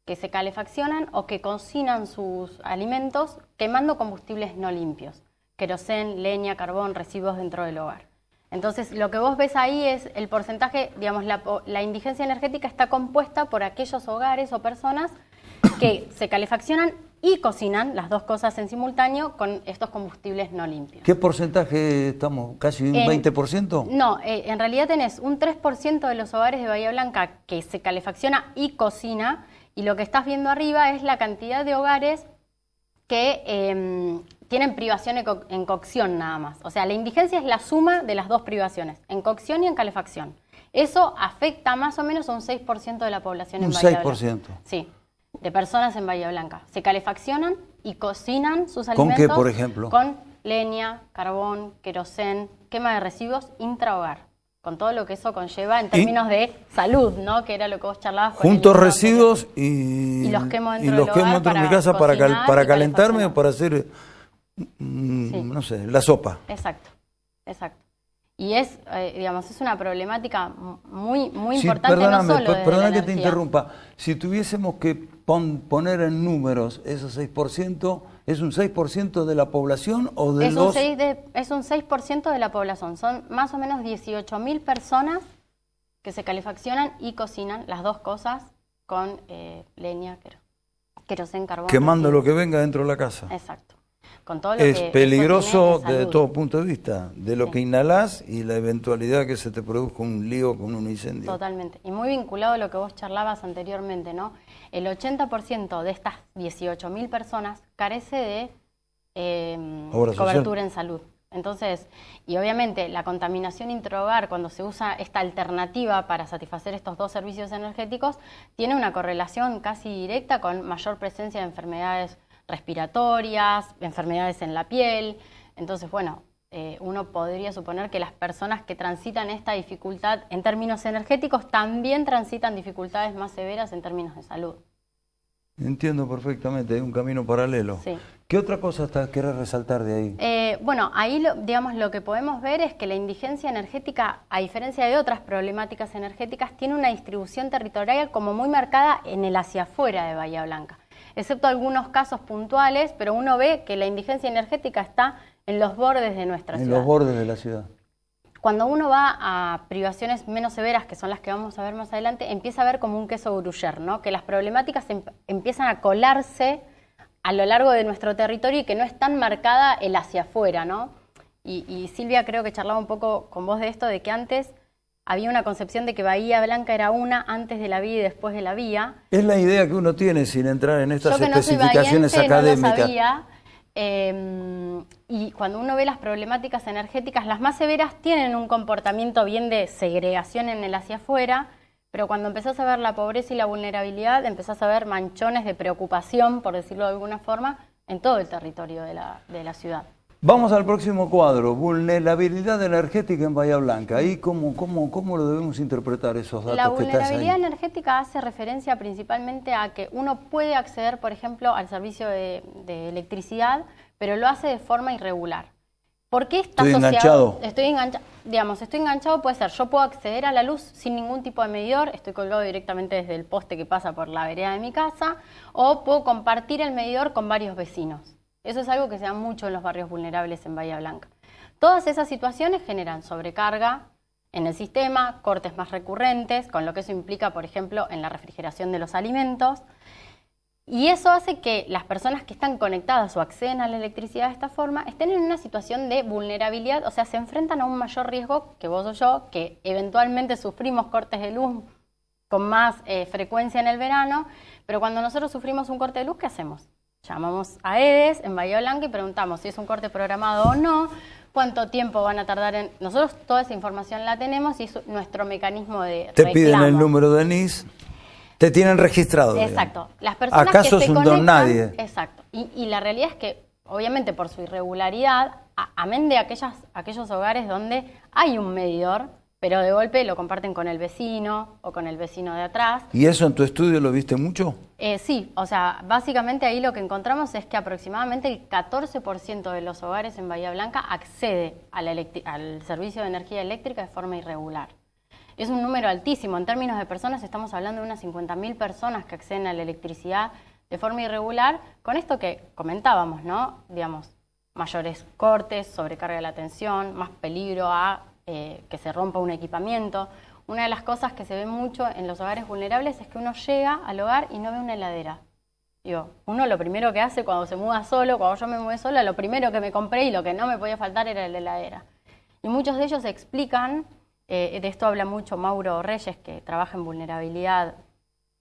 que se calefaccionan o que cocinan sus alimentos quemando combustibles no limpios, querosén, leña, carbón, residuos dentro del hogar. Entonces, lo que vos ves ahí es el porcentaje, digamos, la indigencia energética está compuesta por aquellos hogares o personas que se calefaccionan y cocinan las dos cosas en simultáneo con estos combustibles no limpios. ¿Qué porcentaje estamos? ¿Casi un 20%? No, en realidad tenés un 3% de los hogares de Bahía Blanca que se calefacciona y cocina, y lo que estás viendo arriba es la cantidad de hogares que tienen privación en cocción nada más. O sea, la indigencia es la suma de las dos privaciones, en cocción y en calefacción. Eso afecta más o menos a un 6% de la población en Bahía Blanca. Un 6%. Sí, de personas en Bahía Blanca. Se calefaccionan y cocinan sus alimentos. ¿Con qué, por ejemplo? Con leña, carbón, querosén, quema de residuos intrahogar. Con todo lo que eso conlleva en términos de salud, ¿no? Que era lo que vos charlabas con juntos residuos y los quemo dentro de mi casa para calentarme o para hacer, no sé, la sopa. Exacto, exacto. Y es, digamos, es una problemática muy importante, perdóname, no solo de perdona la que te energía. interrumpa. Si tuviésemos que poner en números esos 6%, ¿es un 6% de la población o de los...? Es un 6% de la población. Son más o menos 18.000 personas que se calefaccionan y cocinan las dos cosas con leña, querosén, carbón. Quemando lo que venga dentro de la casa. Exacto. Con todo lo es que peligroso de desde todo punto de vista, de lo que inhalás y la eventualidad que se te produzca un lío con un incendio. Totalmente. Y muy vinculado a lo que vos charlabas anteriormente, ¿no? El 80% de estas 18.000 personas carece de cobertura en salud. Entonces, y obviamente la contaminación intrahogar, cuando se usa esta alternativa para satisfacer estos dos servicios energéticos, tiene una correlación casi directa con mayor presencia de enfermedades respiratorias, enfermedades en la piel. Entonces, bueno, uno podría suponer que las personas que transitan esta dificultad en términos energéticos también transitan dificultades más severas en términos de salud. Entiendo perfectamente, hay un camino paralelo. Sí. ¿Qué otra cosa querés resaltar de ahí? Bueno, ahí digamos lo que podemos ver es que la indigencia energética, a diferencia de otras problemáticas energéticas, tiene una distribución territorial como muy marcada en el hacia afuera de Bahía Blanca. Excepto algunos casos puntuales, pero uno ve que la indigencia energética está en los bordes de nuestra ciudad. En los bordes de la ciudad. Cuando uno va a privaciones menos severas, que son las que vamos a ver más adelante, empieza a ver como un queso gruyère, ¿no? Que las problemáticas empiezan a colarse a lo largo de nuestro territorio y que no es tan marcada el hacia afuera, ¿no? Y Silvia creo que charlaba un poco con vos de esto, de que antes había una concepción de que Bahía Blanca era una antes de la vía y después de la vía. Es la idea que uno tiene sin entrar en estas especificaciones académicas. académicas. No lo sabía, y cuando uno ve las problemáticas energéticas, las más severas tienen un comportamiento bien de segregación en el hacia afuera, pero cuando empezás a ver la pobreza y la vulnerabilidad, empezás a ver manchones de preocupación, por decirlo de alguna forma, en todo el territorio de la ciudad. Vamos al próximo cuadro, vulnerabilidad energética en Bahía Blanca. Ahí ¿cómo lo debemos interpretar esos datos que estás ahí? La vulnerabilidad energética hace referencia principalmente a que uno puede acceder, por ejemplo, al servicio de electricidad, pero lo hace de forma irregular. ¿Por qué está asociado? Estoy enganchado, puede ser, yo puedo acceder a la luz sin ningún tipo de medidor, estoy colgado directamente desde el poste que pasa por la vereda de mi casa, o puedo compartir el medidor con varios vecinos. Eso es algo que se da mucho en los barrios vulnerables en Bahía Blanca. Todas esas situaciones generan sobrecarga en el sistema, cortes más recurrentes, con lo que eso implica, por ejemplo, en la refrigeración de los alimentos. Y eso hace que las personas que están conectadas o acceden a la electricidad de esta forma estén en una situación de vulnerabilidad, o sea, se enfrentan a un mayor riesgo que vos o yo, que eventualmente sufrimos cortes de luz con más frecuencia en el verano, pero cuando nosotros sufrimos un corte de luz, ¿qué hacemos? Llamamos a EDES en Bahía Blanca y preguntamos si es un corte programado o no, cuánto tiempo van a tardar en... Nosotros toda esa información la tenemos y es nuestro mecanismo de reclamo. Te piden el número de NIS, te tienen registrado. Exacto. Las personas ¿Acaso que se es un conectan, don nadie? Exacto. Y la realidad es que, obviamente, por su irregularidad, amén de aquellos hogares donde hay un medidor, pero de golpe lo comparten con el vecino o con el vecino de atrás. ¿Y eso en tu estudio lo viste mucho? Sí, o sea, básicamente ahí lo que encontramos es que aproximadamente el 14% de los hogares en Bahía Blanca accede al servicio de energía eléctrica de forma irregular. Es un número altísimo. En términos de personas, estamos hablando de unas 50.000 personas que acceden a la electricidad de forma irregular, con esto que comentábamos, ¿no? Digamos, mayores cortes, sobrecarga de la tensión, más peligro a que se rompa un equipamiento. Una de las cosas que se ve mucho en los hogares vulnerables es que uno llega al hogar y no ve una heladera. Digo, uno lo primero que hace cuando se muda solo, cuando yo me mudé sola, lo primero que me compré y lo que no me podía faltar era la heladera. Y muchos de ellos explican, de esto habla mucho Mauro Reyes, que trabaja en vulnerabilidad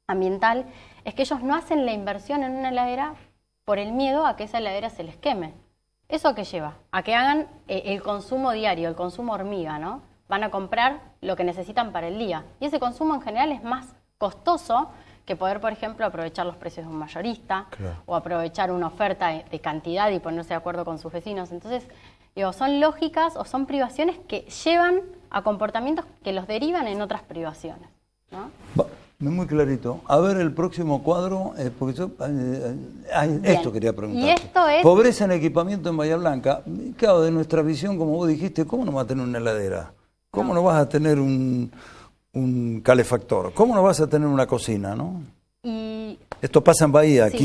ambiental, es que ellos no hacen la inversión en una heladera por el miedo a que esa heladera se les queme. ¿Eso a qué lleva? A que hagan el consumo diario, el consumo hormiga, ¿no? Van a comprar lo que necesitan para el día. Y ese consumo en general es más costoso que poder, por ejemplo, aprovechar los precios de un mayorista, claro, o aprovechar una oferta de cantidad y ponerse de acuerdo con sus vecinos. Entonces, digo, son lógicas o son privaciones que llevan a comportamientos que los derivan en otras privaciones, ¿no? Muy clarito. A ver el próximo cuadro, porque yo esto quería preguntar. Y esto es... Pobreza en equipamiento en Bahía Blanca. Claro, de nuestra visión, como vos dijiste, ¿cómo no vas a tener una heladera? ¿Cómo no vas a tener un calefactor? ¿Cómo no vas a tener una cocina, no? Y... Esto pasa en Bahía, sí, a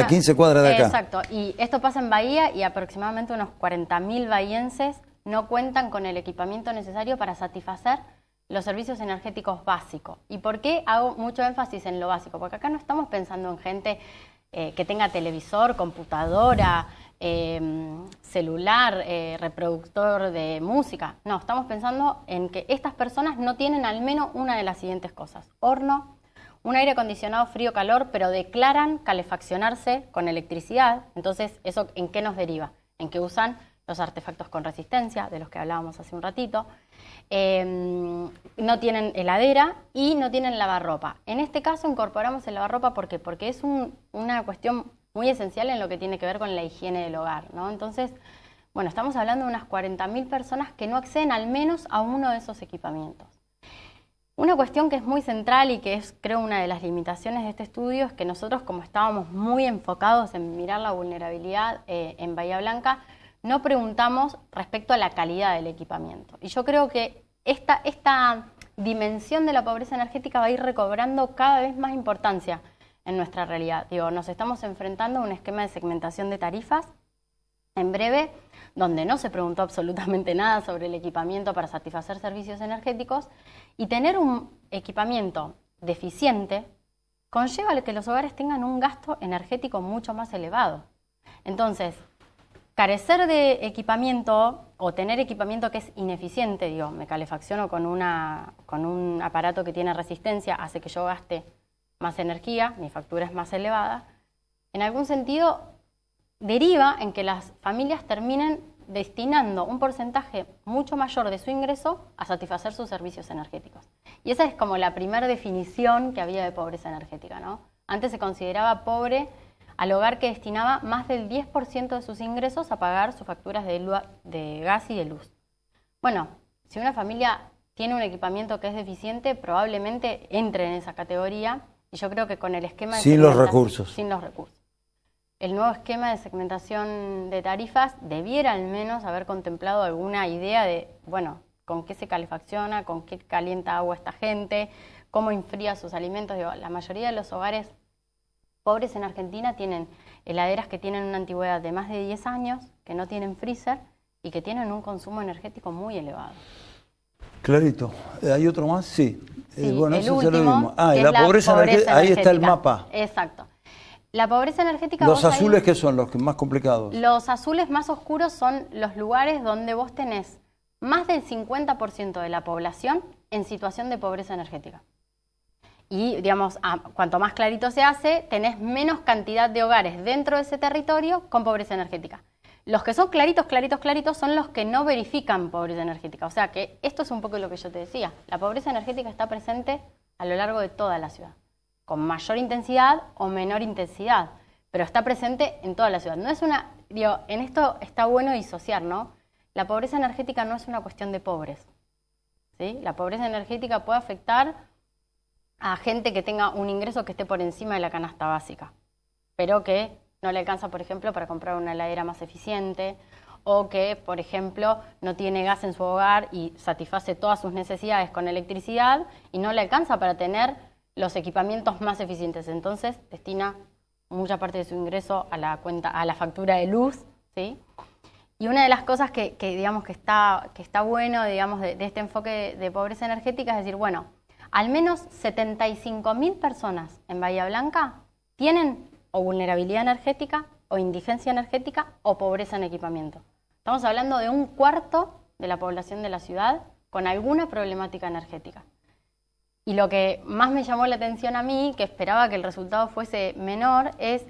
15 cuadras de acá. Exacto, y esto pasa en Bahía y aproximadamente unos 40.000 bahienses no cuentan con el equipamiento necesario para satisfacer los servicios energéticos básicos. ¿Y por qué hago mucho énfasis en lo básico? Porque acá no estamos pensando en gente que tenga televisor, computadora, celular, reproductor de música. No, estamos pensando en que estas personas no tienen al menos una de las siguientes cosas. Horno, un aire acondicionado frío-calor, pero declaran calefaccionarse con electricidad. Entonces, ¿eso en qué nos deriva? En que usan los artefactos con resistencia, de los que hablábamos hace un ratito. No tienen heladera y no tienen lavarropa. En este caso incorporamos el lavarropa, ¿por qué? Porque es una cuestión muy esencial en lo que tiene que ver con la higiene del hogar, ¿no? Entonces, bueno, estamos hablando de unas 40.000 personas que no acceden al menos a uno de esos equipamientos. Una cuestión que es muy central y que es, creo, una de las limitaciones de este estudio es que nosotros, como estábamos muy enfocados en mirar la vulnerabilidad en Bahía Blanca, no preguntamos respecto a la calidad del equipamiento. Y yo creo que esta dimensión de la pobreza energética va a ir recobrando cada vez más importancia en nuestra realidad. Digo, nos estamos enfrentando a un esquema de segmentación de tarifas en breve, donde no se preguntó absolutamente nada sobre el equipamiento para satisfacer servicios energéticos, y tener un equipamiento deficiente conlleva a que los hogares tengan un gasto energético mucho más elevado. Entonces, carecer de equipamiento o tener equipamiento que es ineficiente, digo, me calefacciono con un aparato que tiene resistencia, hace que yo gaste más energía, mi factura es más elevada, en algún sentido deriva en que las familias terminen destinando un porcentaje mucho mayor de su ingreso a satisfacer sus servicios energéticos. Y esa es como la primera definición que había de pobreza energética, ¿no? Antes se consideraba pobre al hogar que destinaba más del 10% de sus ingresos a pagar sus facturas de gas y de luz. Bueno, si una familia tiene un equipamiento que es deficiente, probablemente entre en esa categoría, y yo creo que con el esquema de Sin los recursos. El nuevo esquema de segmentación de tarifas debiera al menos haber contemplado alguna idea de, bueno, con qué se calefacciona, con qué calienta agua esta gente, cómo enfría sus alimentos. Digo, la mayoría de los hogares pobres en Argentina tienen heladeras que tienen una antigüedad de más de 10 años, que no tienen freezer y que tienen un consumo energético muy elevado. Clarito. ¿Hay otro más? Sí. Bueno, el eso último, es lo mismo. Ah, y la pobreza energética. Ahí está el mapa. Exacto. La pobreza energética... ¿Los azules qué son los más complicados? Los azules más oscuros son los lugares donde vos tenés más del 50% de la población en situación de pobreza energética. Y, digamos, cuanto más clarito se hace, tenés menos cantidad de hogares dentro de ese territorio con pobreza energética. Los que son claritos son los que no verifican pobreza energética. O sea que esto es un poco lo que yo te decía. La pobreza energética está presente a lo largo de toda la ciudad, con mayor intensidad o menor intensidad, pero está presente en toda la ciudad. No es una, digo, en esto está bueno disociar, ¿no? La pobreza energética no es una cuestión de pobres, ¿sí? La pobreza energética puede afectar a gente que tenga un ingreso que esté por encima de la canasta básica, pero que no le alcanza, por ejemplo, para comprar una heladera más eficiente, o que, por ejemplo, no tiene gas en su hogar y satisface todas sus necesidades con electricidad y no le alcanza para tener los equipamientos más eficientes. Entonces, destina mucha parte de su ingreso a la factura de luz, ¿sí? Y una de las cosas que digamos que está bueno, digamos, de este enfoque de pobreza energética es decir, bueno, al menos 75.000 personas en Bahía Blanca tienen o vulnerabilidad energética, o indigencia energética, o pobreza en equipamiento. Estamos hablando de 1/4 de la población de la ciudad con alguna problemática energética. Y lo que más me llamó la atención a mí, que esperaba que el resultado fuese menor, es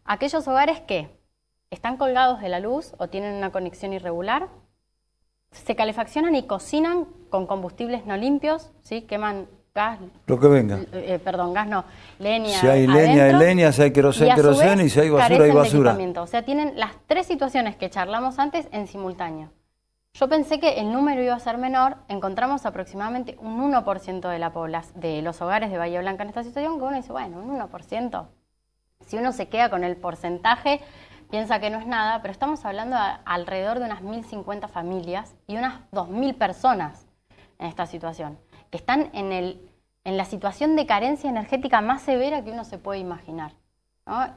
aquellos hogares que están colgados de la luz o tienen una conexión irregular, se calefaccionan y cocinan con combustibles no limpios, ¿sí? Queman gas. Lo que venga. Gas no, leña. Si hay leña, hay leña, si hay queroseno, y si hay basura, hay basura. O sea, tienen las 3 situaciones que charlamos antes en simultáneo. Yo pensé que el número iba a ser menor, encontramos aproximadamente un 1% de los hogares de Bahía Blanca en esta situación, que uno dice, bueno, un 1%. Si uno se queda con el porcentaje, piensa que no es nada, pero estamos hablando de alrededor de unas 1.050 familias y unas 2.000 personas en esta situación, que están en la situación de carencia energética más severa que uno se puede imaginar, ¿no?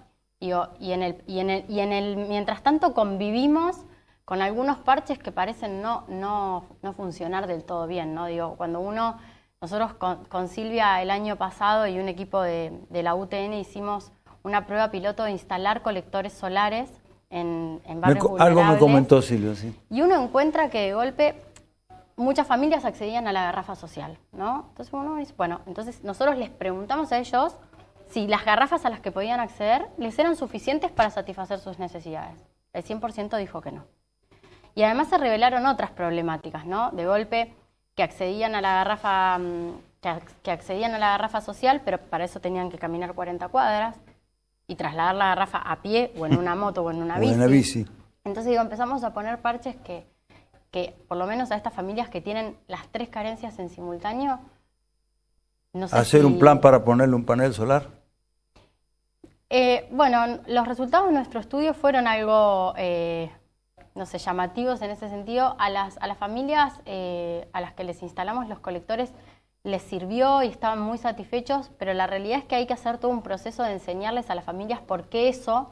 Mientras tanto convivimos con algunos parches que parecen no funcionar del todo bien, ¿no? Digo, nosotros con Silvia el año pasado y un equipo de la UTN hicimos una prueba piloto de instalar colectores solares en barrios vulnerables. Algo me comentó Silvia, sí. Y uno encuentra que de golpe muchas familias accedían a la garrafa social, ¿no? Entonces uno dice, bueno, entonces nosotros les preguntamos a ellos si las garrafas a las que podían acceder les eran suficientes para satisfacer sus necesidades. El 100% dijo que no. Y además se revelaron otras problemáticas, ¿no? De golpe que accedían a la garrafa social, pero para eso tenían que caminar 40 cuadras y trasladar la garrafa a pie o en una moto o en una bici. Entonces empezamos a poner parches que por lo menos a estas familias que tienen las 3 carencias en simultáneo, no sé ¿Hacer un plan para ponerle un panel solar? Bueno, los resultados de nuestro estudio fueron algo, llamativos en ese sentido. A las familias a las que les instalamos los colectores les sirvió y estaban muy satisfechos, pero la realidad es que hay que hacer todo un proceso de enseñarles a las familias por qué eso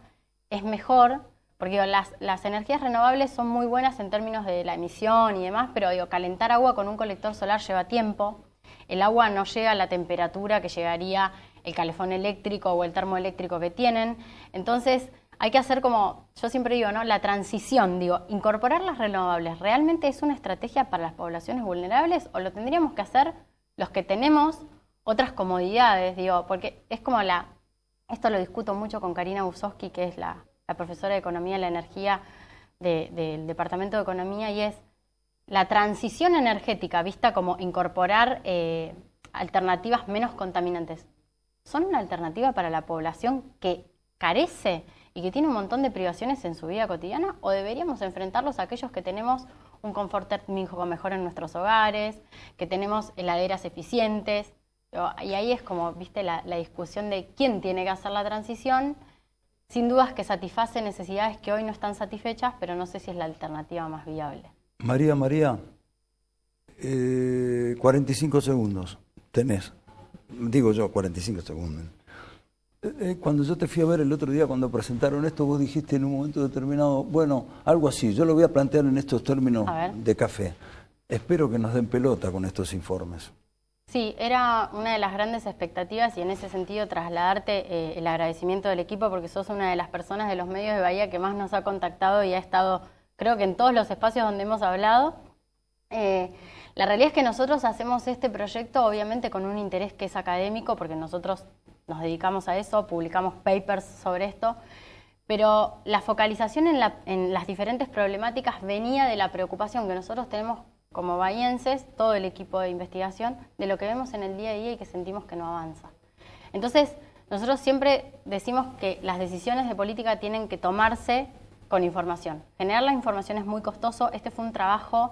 es mejor, porque las energías renovables son muy buenas en términos de la emisión y demás, pero calentar agua con un colector solar lleva tiempo, el agua no llega a la temperatura que llegaría el calefón eléctrico o el termoeléctrico que tienen, entonces hay que hacer como, yo siempre digo, ¿no? La transición, incorporar las renovables, ¿realmente es una estrategia para las poblaciones vulnerables o lo tendríamos que hacer los que tenemos otras comodidades? Porque es como esto lo discuto mucho con Karina Busowski, que es la profesora de Economía de la Energía del Departamento de Economía, y es la transición energética vista como incorporar alternativas menos contaminantes. ¿Son una alternativa para la población que carece y que tiene un montón de privaciones en su vida cotidiana? ¿O deberíamos enfrentarlos a aquellos que tenemos un confort térmico mejor en nuestros hogares, que tenemos heladeras eficientes? Y ahí es como, viste, la discusión de quién tiene que hacer la transición. Sin dudas que satisface necesidades que hoy no están satisfechas, pero no sé si es la alternativa más viable. María, 45 segundos tenés. Digo yo, 45 segundos. Cuando yo te fui a ver el otro día, cuando presentaron esto, vos dijiste en un momento determinado, bueno, algo así, yo lo voy a plantear en estos términos de café. Espero que nos den pelota con estos informes. Sí, era una de las grandes expectativas y en ese sentido trasladarte el agradecimiento del equipo, porque sos una de las personas de los medios de Bahía que más nos ha contactado y ha estado, creo que en todos los espacios donde hemos hablado. La realidad es que nosotros hacemos este proyecto obviamente con un interés que es académico, porque nosotros nos dedicamos a eso, publicamos papers sobre esto, pero la focalización en las diferentes problemáticas venía de la preocupación que nosotros tenemos como bahienses, todo el equipo de investigación, de lo que vemos en el día a día y que sentimos que no avanza. Entonces, nosotros siempre decimos que las decisiones de política tienen que tomarse con información. Generar la información es muy costoso. Este fue un trabajo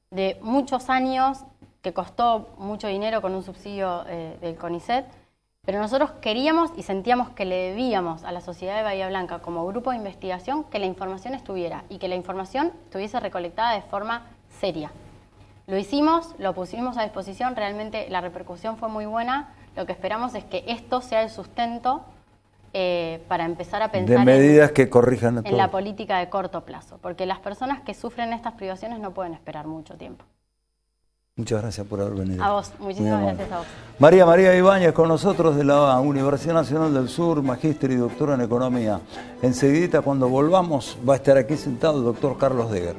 de muchos años que costó mucho dinero con un subsidio del CONICET, pero nosotros queríamos y sentíamos que le debíamos a la sociedad de Bahía Blanca como grupo de investigación que la información estuviera y que la información estuviese recolectada de forma seria. Lo hicimos, lo pusimos a disposición, realmente la repercusión fue muy buena. Lo que esperamos es que esto sea el sustento para empezar a pensar de medidas que corrijan en la política de corto plazo, porque las personas que sufren estas privaciones no pueden esperar mucho tiempo. Muchas gracias por haber venido. A vos, muchísimas gracias a vos. María Ibáñez con nosotros de la Universidad Nacional del Sur, magíster y doctora en Economía. Enseguidita, cuando volvamos, va a estar aquí sentado el doctor Carlos Deger.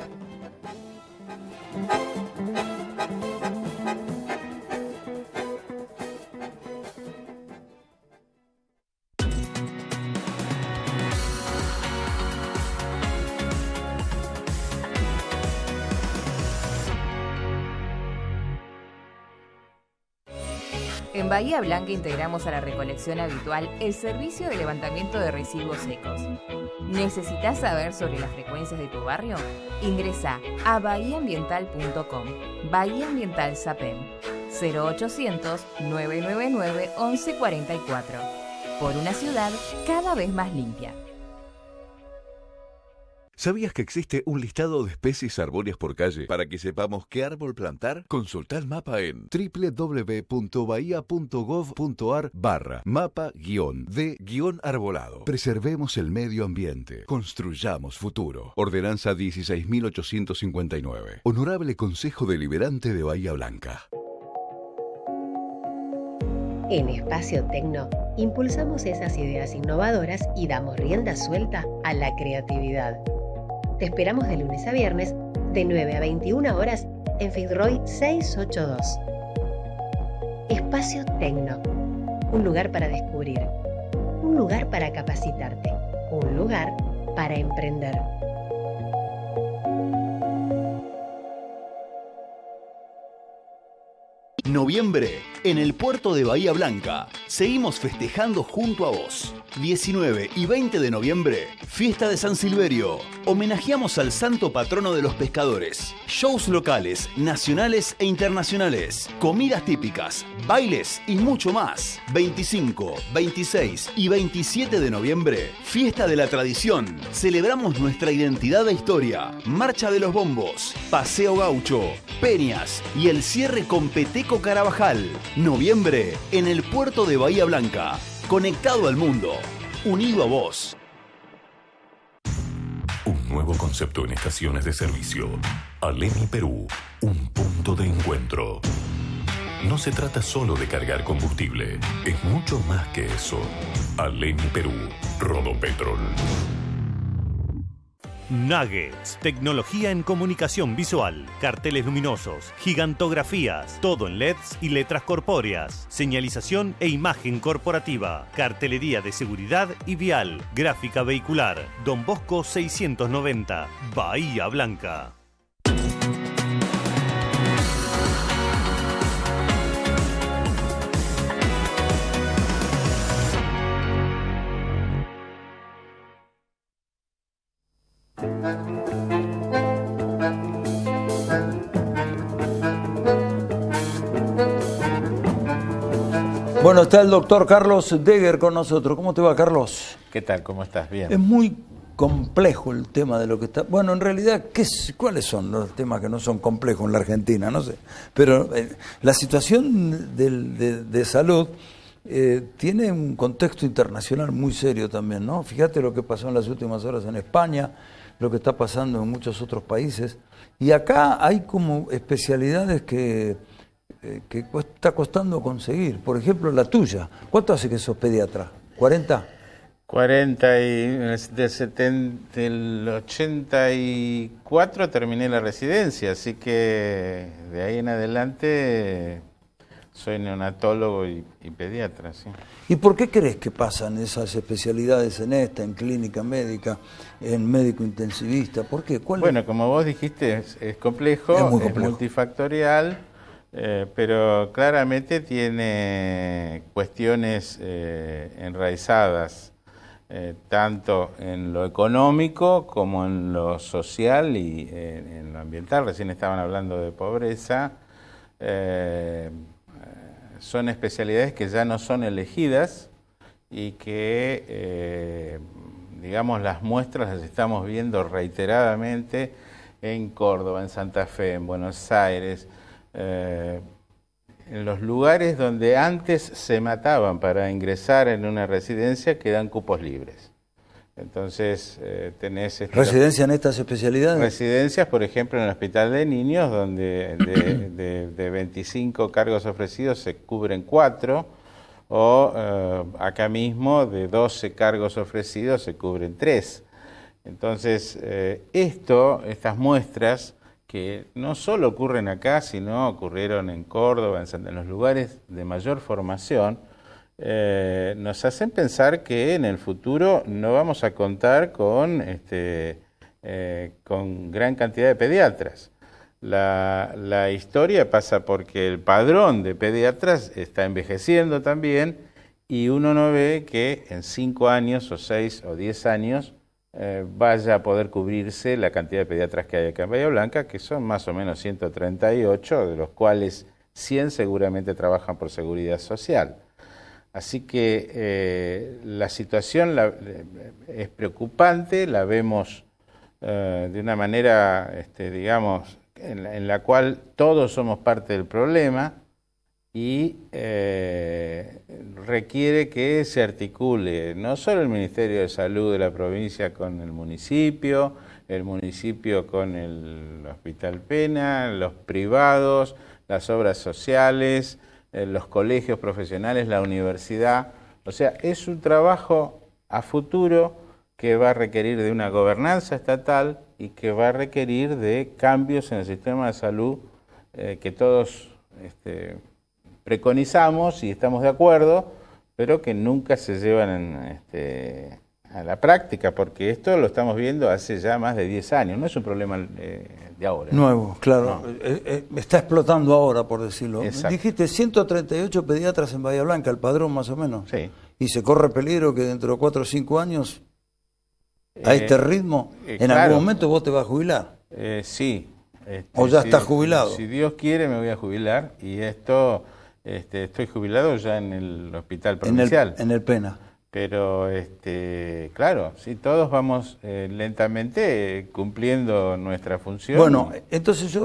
En Bahía Blanca integramos a la recolección habitual el servicio de levantamiento de residuos secos. ¿Necesitas saber sobre las frecuencias de tu barrio? Ingresa a bahiaambiental.com. Bahía Ambiental SAPEM 0800-999-1144. Por una ciudad cada vez más limpia. ¿Sabías que existe un listado de especies arbóreas por calle para que sepamos qué árbol plantar? Consulta el mapa en www.bahia.gov.ar/mapa-de-arbolado. Preservemos el medio ambiente. Construyamos futuro. Ordenanza 16.859. Honorable Consejo Deliberante de Bahía Blanca. En Espacio Tecno, impulsamos esas ideas innovadoras y damos rienda suelta a la creatividad. Te esperamos de lunes a viernes, de 9 a 21 horas, en Fitzroy 682. Espacio Tecno. Un lugar para descubrir. Un lugar para capacitarte. Un lugar para emprender. Noviembre, en el puerto de Bahía Blanca. Seguimos festejando junto a vos. 19 y 20 de noviembre, fiesta de San Silverio. Homenajeamos al santo patrono de los pescadores. Shows locales, nacionales e internacionales. Comidas típicas, bailes y mucho más. 25, 26 y 27 de noviembre, fiesta de la tradición. Celebramos nuestra identidad e historia. Marcha de los bombos, paseo gaucho, peñas y el cierre con Peteco Carabajal. Noviembre, en el puerto de Bahía Blanca. Conectado al mundo, unido a vos. Un nuevo concepto en estaciones de servicio. Aleni Perú, un punto de encuentro. No se trata solo de cargar combustible, es mucho más que eso. Aleni Perú, Rodopetrol. Nuggets, tecnología en comunicación visual, carteles luminosos, gigantografías, todo en LEDs y letras corpóreas, señalización e imagen corporativa, cartelería de seguridad y vial, gráfica vehicular, Don Bosco 690, Bahía Blanca. Bueno, está el doctor Carlos Deger con nosotros. ¿Cómo te va, Carlos? ¿Qué tal? ¿Cómo estás? Bien. Es muy complejo el tema de lo que está... Bueno, en realidad, ¿cuáles son los temas que no son complejos en la Argentina? No sé. Pero la situación de salud tiene un contexto internacional muy serio también, ¿no? Fíjate lo que pasó en las últimas horas en España, lo que está pasando en muchos otros países. Y acá hay como especialidades que está costando conseguir. Por ejemplo, la tuya. ¿Cuánto hace que sos pediatra? ¿40? 40 y del 84 terminé la residencia, así que de ahí en adelante soy neonatólogo y pediatra, sí. ¿Y por qué crees que pasan esas especialidades en en clínica médica, en médico intensivista? ¿Por qué? Bueno, como vos dijiste, es complejo, es muy complejo, es multifactorial, pero claramente tiene cuestiones enraizadas, tanto en lo económico como en lo social y en lo ambiental. Recién estaban hablando de pobreza. son especialidades que ya no son elegidas y que, digamos, las muestras las estamos viendo reiteradamente en Córdoba, en Santa Fe, en Buenos Aires, en los lugares donde antes se mataban para ingresar en una residencia quedan cupos libres. Entonces tenés... ¿Residencia en estas especialidades? Residencias, por ejemplo, en el Hospital de Niños, donde de 25 cargos ofrecidos se cubren 4, o acá mismo de 12 cargos ofrecidos se cubren 3. Entonces, estas muestras, que no solo ocurren acá, sino ocurrieron en Córdoba, en los lugares de mayor formación, nos hacen pensar que en el futuro no vamos a contar con gran cantidad de pediatras. La historia pasa porque el padrón de pediatras está envejeciendo también y uno no ve que en 5 años o 6 o 10 años vaya a poder cubrirse la cantidad de pediatras que hay acá en Bahía Blanca, que son más o menos 138, de los cuales 100 seguramente trabajan por seguridad social. Así que la situación es preocupante, la vemos de una manera, digamos, en la cual todos somos parte del problema y requiere que se articule no solo el Ministerio de Salud de la provincia con el municipio con el Hospital Pena, los privados, las obras sociales, los colegios profesionales, la universidad. O sea, es un trabajo a futuro que va a requerir de una gobernanza estatal y que va a requerir de cambios en el sistema de salud que todos preconizamos y estamos de acuerdo, pero que nunca se llevan a la práctica, porque esto lo estamos viendo hace ya más de 10 años, no es un problema de ahora. Nuevo, claro. No. Está explotando ahora, por decirlo. Exacto. Dijiste 138 pediatras en Bahía Blanca, el padrón más o menos. Sí. Y se corre peligro que dentro de 4 o 5 años, a este ritmo, en claro. algún momento vos te vas a jubilar. Sí. ¿O ya estás jubilado? Si Dios quiere me voy a jubilar y estoy jubilado ya en el hospital provincial. En el Pena. Pero, claro, sí, todos vamos lentamente cumpliendo nuestra función. Bueno, entonces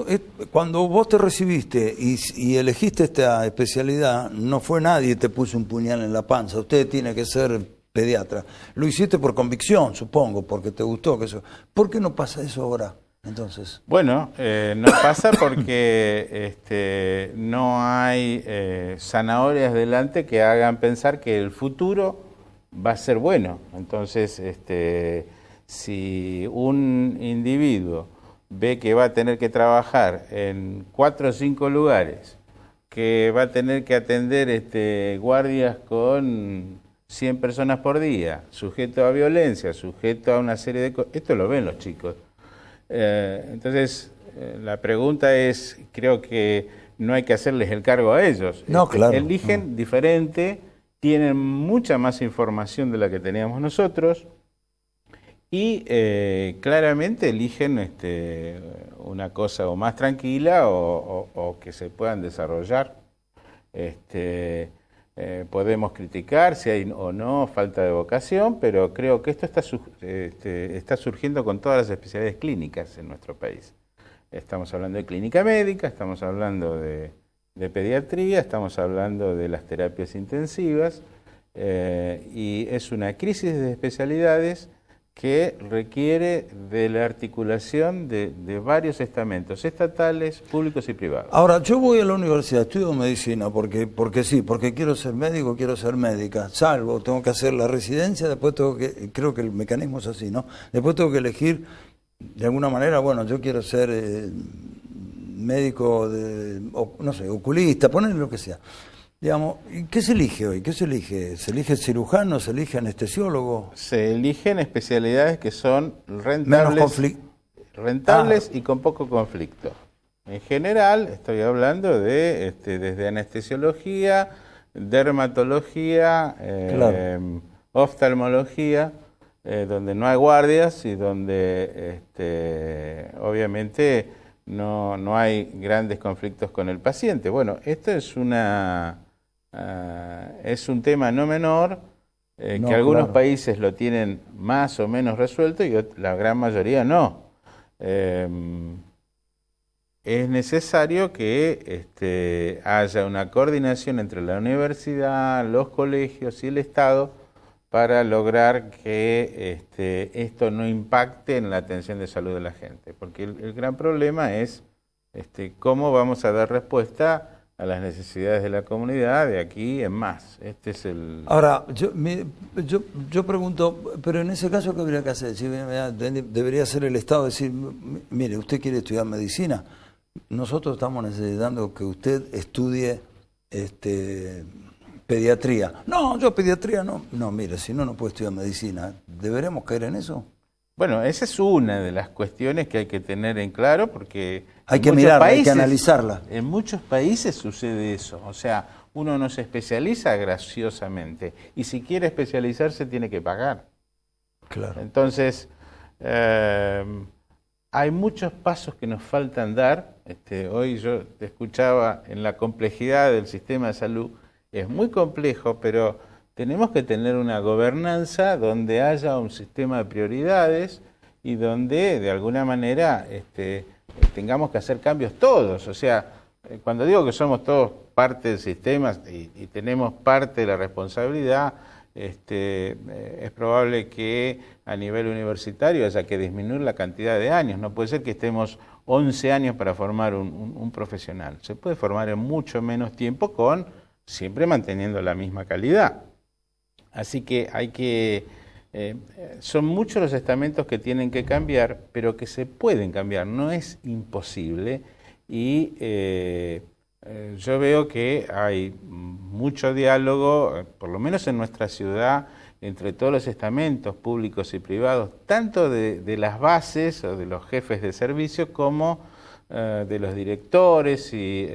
cuando vos te recibiste y elegiste esta especialidad, no fue nadie que te puso un puñal en la panza. Usted tiene que ser pediatra. Lo hiciste por convicción, supongo, porque te gustó. ¿Por qué no pasa eso ahora? Entonces. Bueno, no pasa porque no hay zanahorias delante que hagan pensar que el futuro va a ser bueno. Entonces, si un individuo ve que va a tener que trabajar en 4 o 5 lugares, que va a tener que atender guardias con 100 personas por día, sujeto a violencia, sujeto a una serie de cosas, esto lo ven los chicos. Entonces, la pregunta es, creo que no hay que hacerles el cargo a ellos. No, claro. Eligen diferente, tienen mucha más información de la que teníamos nosotros y claramente eligen una cosa o más tranquila o que se puedan desarrollar. Podemos criticar si hay o no falta de vocación, pero creo que esto está surgiendo con todas las especialidades clínicas en nuestro país. Estamos hablando de clínica médica, estamos hablando de pediatría, estamos hablando de las terapias intensivas y es una crisis de especialidades que requiere de la articulación de varios estamentos estatales, públicos y privados. Ahora, yo voy a la universidad, estudio medicina, porque sí, porque quiero ser médico, quiero ser médica, salvo, tengo que hacer la residencia, después creo que el mecanismo es así, ¿no? Después tengo que elegir, de alguna manera, bueno, yo quiero ser médico, no sé, oculista, ponerle lo que sea. Digamos, ¿qué se elige hoy? ¿Qué se elige? ¿Se elige cirujano? ¿Se elige anestesiólogo? Se eligen especialidades que son rentables y con poco conflicto. En general, estoy hablando de desde anestesiología, dermatología, claro. oftalmología, donde no hay guardias y donde obviamente no hay grandes conflictos con el paciente. Bueno, esto es es un tema no menor, que algunos países lo tienen más o menos resuelto y la gran mayoría no. Es necesario que haya una coordinación entre la universidad, los colegios y el Estado para lograr que esto no impacte en la atención de salud de la gente. Porque el gran problema es cómo vamos a dar respuesta a las necesidades de la comunidad de aquí en más. Ahora, yo pregunto, pero en ese caso, ¿qué habría que hacer? Debería ser el Estado decir, mire, usted quiere estudiar medicina, nosotros estamos necesitando que usted estudie pediatría. No, yo pediatría no. No, mire, si no puede estudiar medicina. ¿Deberemos caer en eso? Bueno, esa es una de las cuestiones que hay que tener en claro, porque hay que mirarla, hay que analizarla. En muchos países sucede eso. O sea, uno no se especializa graciosamente. Y si quiere especializarse, tiene que pagar. Claro. Entonces, hay muchos pasos que nos faltan dar. Hoy yo te escuchaba en la complejidad del sistema de salud. Es muy complejo, pero tenemos que tener una gobernanza donde haya un sistema de prioridades y donde de alguna manera tengamos que hacer cambios todos. O sea, cuando digo que somos todos parte del sistema y tenemos parte de la responsabilidad, es probable que a nivel universitario haya que disminuir la cantidad de años. No puede ser que estemos 11 años para formar un profesional. Se puede formar en mucho menos tiempo siempre manteniendo la misma calidad. Así que son muchos los estamentos que tienen que cambiar, pero que se pueden cambiar, no es imposible. Y yo veo que hay mucho diálogo, por lo menos en nuestra ciudad, entre todos los estamentos públicos y privados, tanto de las bases o de los jefes de servicio como de los directores, y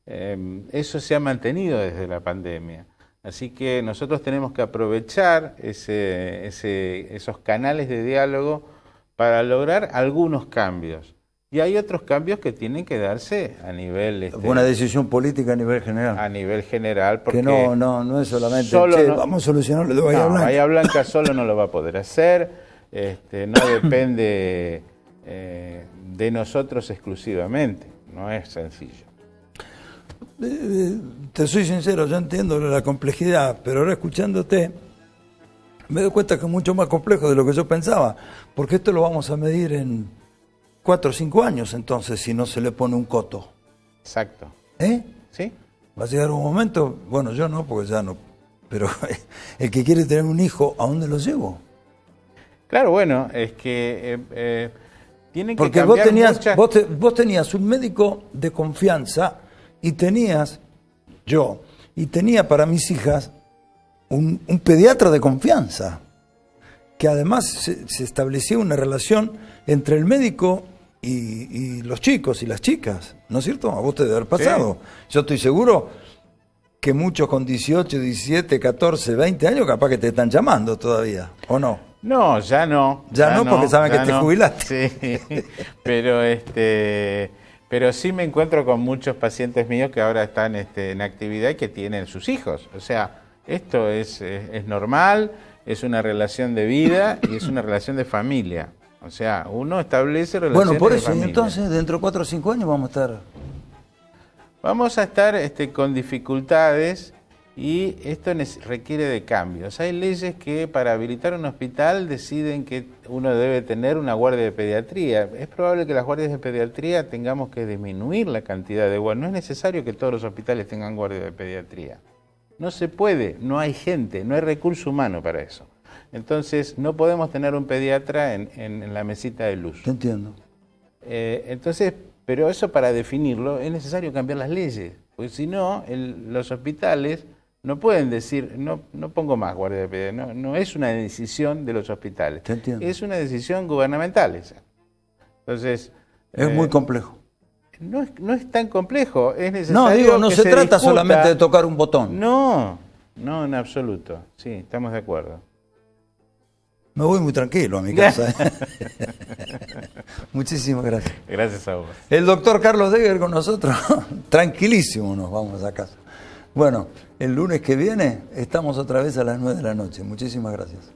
eso se ha mantenido desde la pandemia. Así que nosotros tenemos que aprovechar esos canales de diálogo para lograr algunos cambios. Y hay otros cambios que tienen que darse a nivel... una decisión política a nivel general. A nivel general, porque... Que no es solamente, vamos a solucionarlo de Bahía Blanca. Bahía Blanca solo no lo va a poder hacer, no depende de nosotros exclusivamente, no es sencillo. Te soy sincero, yo entiendo la complejidad, pero ahora escuchándote me doy cuenta que es mucho más complejo de lo que yo pensaba, porque esto lo vamos a medir en 4 o 5 años, entonces, si no se le pone un coto. Exacto. Sí. Va a llegar un momento, bueno, yo no, porque ya no, pero el que quiere tener un hijo, ¿a dónde lo llevo? Claro, bueno, es que tienen que porque cambiar vos tenías un médico de confianza y tenía para mis hijas un pediatra de confianza, que además se establecía una relación entre el médico y los chicos y las chicas, ¿no es cierto? A vos te debe haber pasado. Sí. Yo estoy seguro que muchos con 18, 17, 14, 20 años capaz que te están llamando todavía, ¿o no? No, ya no. Ya no, porque saben que te jubilaste. Sí, pero sí me encuentro con muchos pacientes míos que ahora están en actividad y que tienen sus hijos. O sea, esto es normal, es una relación de vida y es una relación de familia. O sea, uno establece relaciones de familia. Bueno, por eso, y entonces dentro de 4 o 5 años vamos a estar con dificultades, y esto requiere de cambios. Hay leyes que para habilitar un hospital deciden que uno debe tener una guardia de pediatría. Es probable que las guardias de pediatría tengamos que disminuir la cantidad de guardias. No es necesario que todos los hospitales tengan guardia de pediatría. No se puede, no hay gente, no hay recurso humano para eso. Entonces no podemos tener un pediatra en la mesita de luz. Te entiendo. Entonces, pero eso para definirlo es necesario cambiar las leyes, porque si no, los hospitales no pueden decir, no pongo más guardia de pediatría. No es una decisión de los hospitales. Te entiendo. Es una decisión gubernamental esa. Entonces... Es muy complejo. No es tan complejo, es necesario. No, digo, no se trata solamente de tocar un botón. No, en absoluto. Sí, estamos de acuerdo. Me voy muy tranquilo a mi casa. Muchísimas gracias. Gracias a vos. El doctor Carlos Deger con nosotros. Tranquilísimo nos vamos a casa. Bueno, el lunes que viene estamos otra vez a las 9 de la noche. Muchísimas gracias.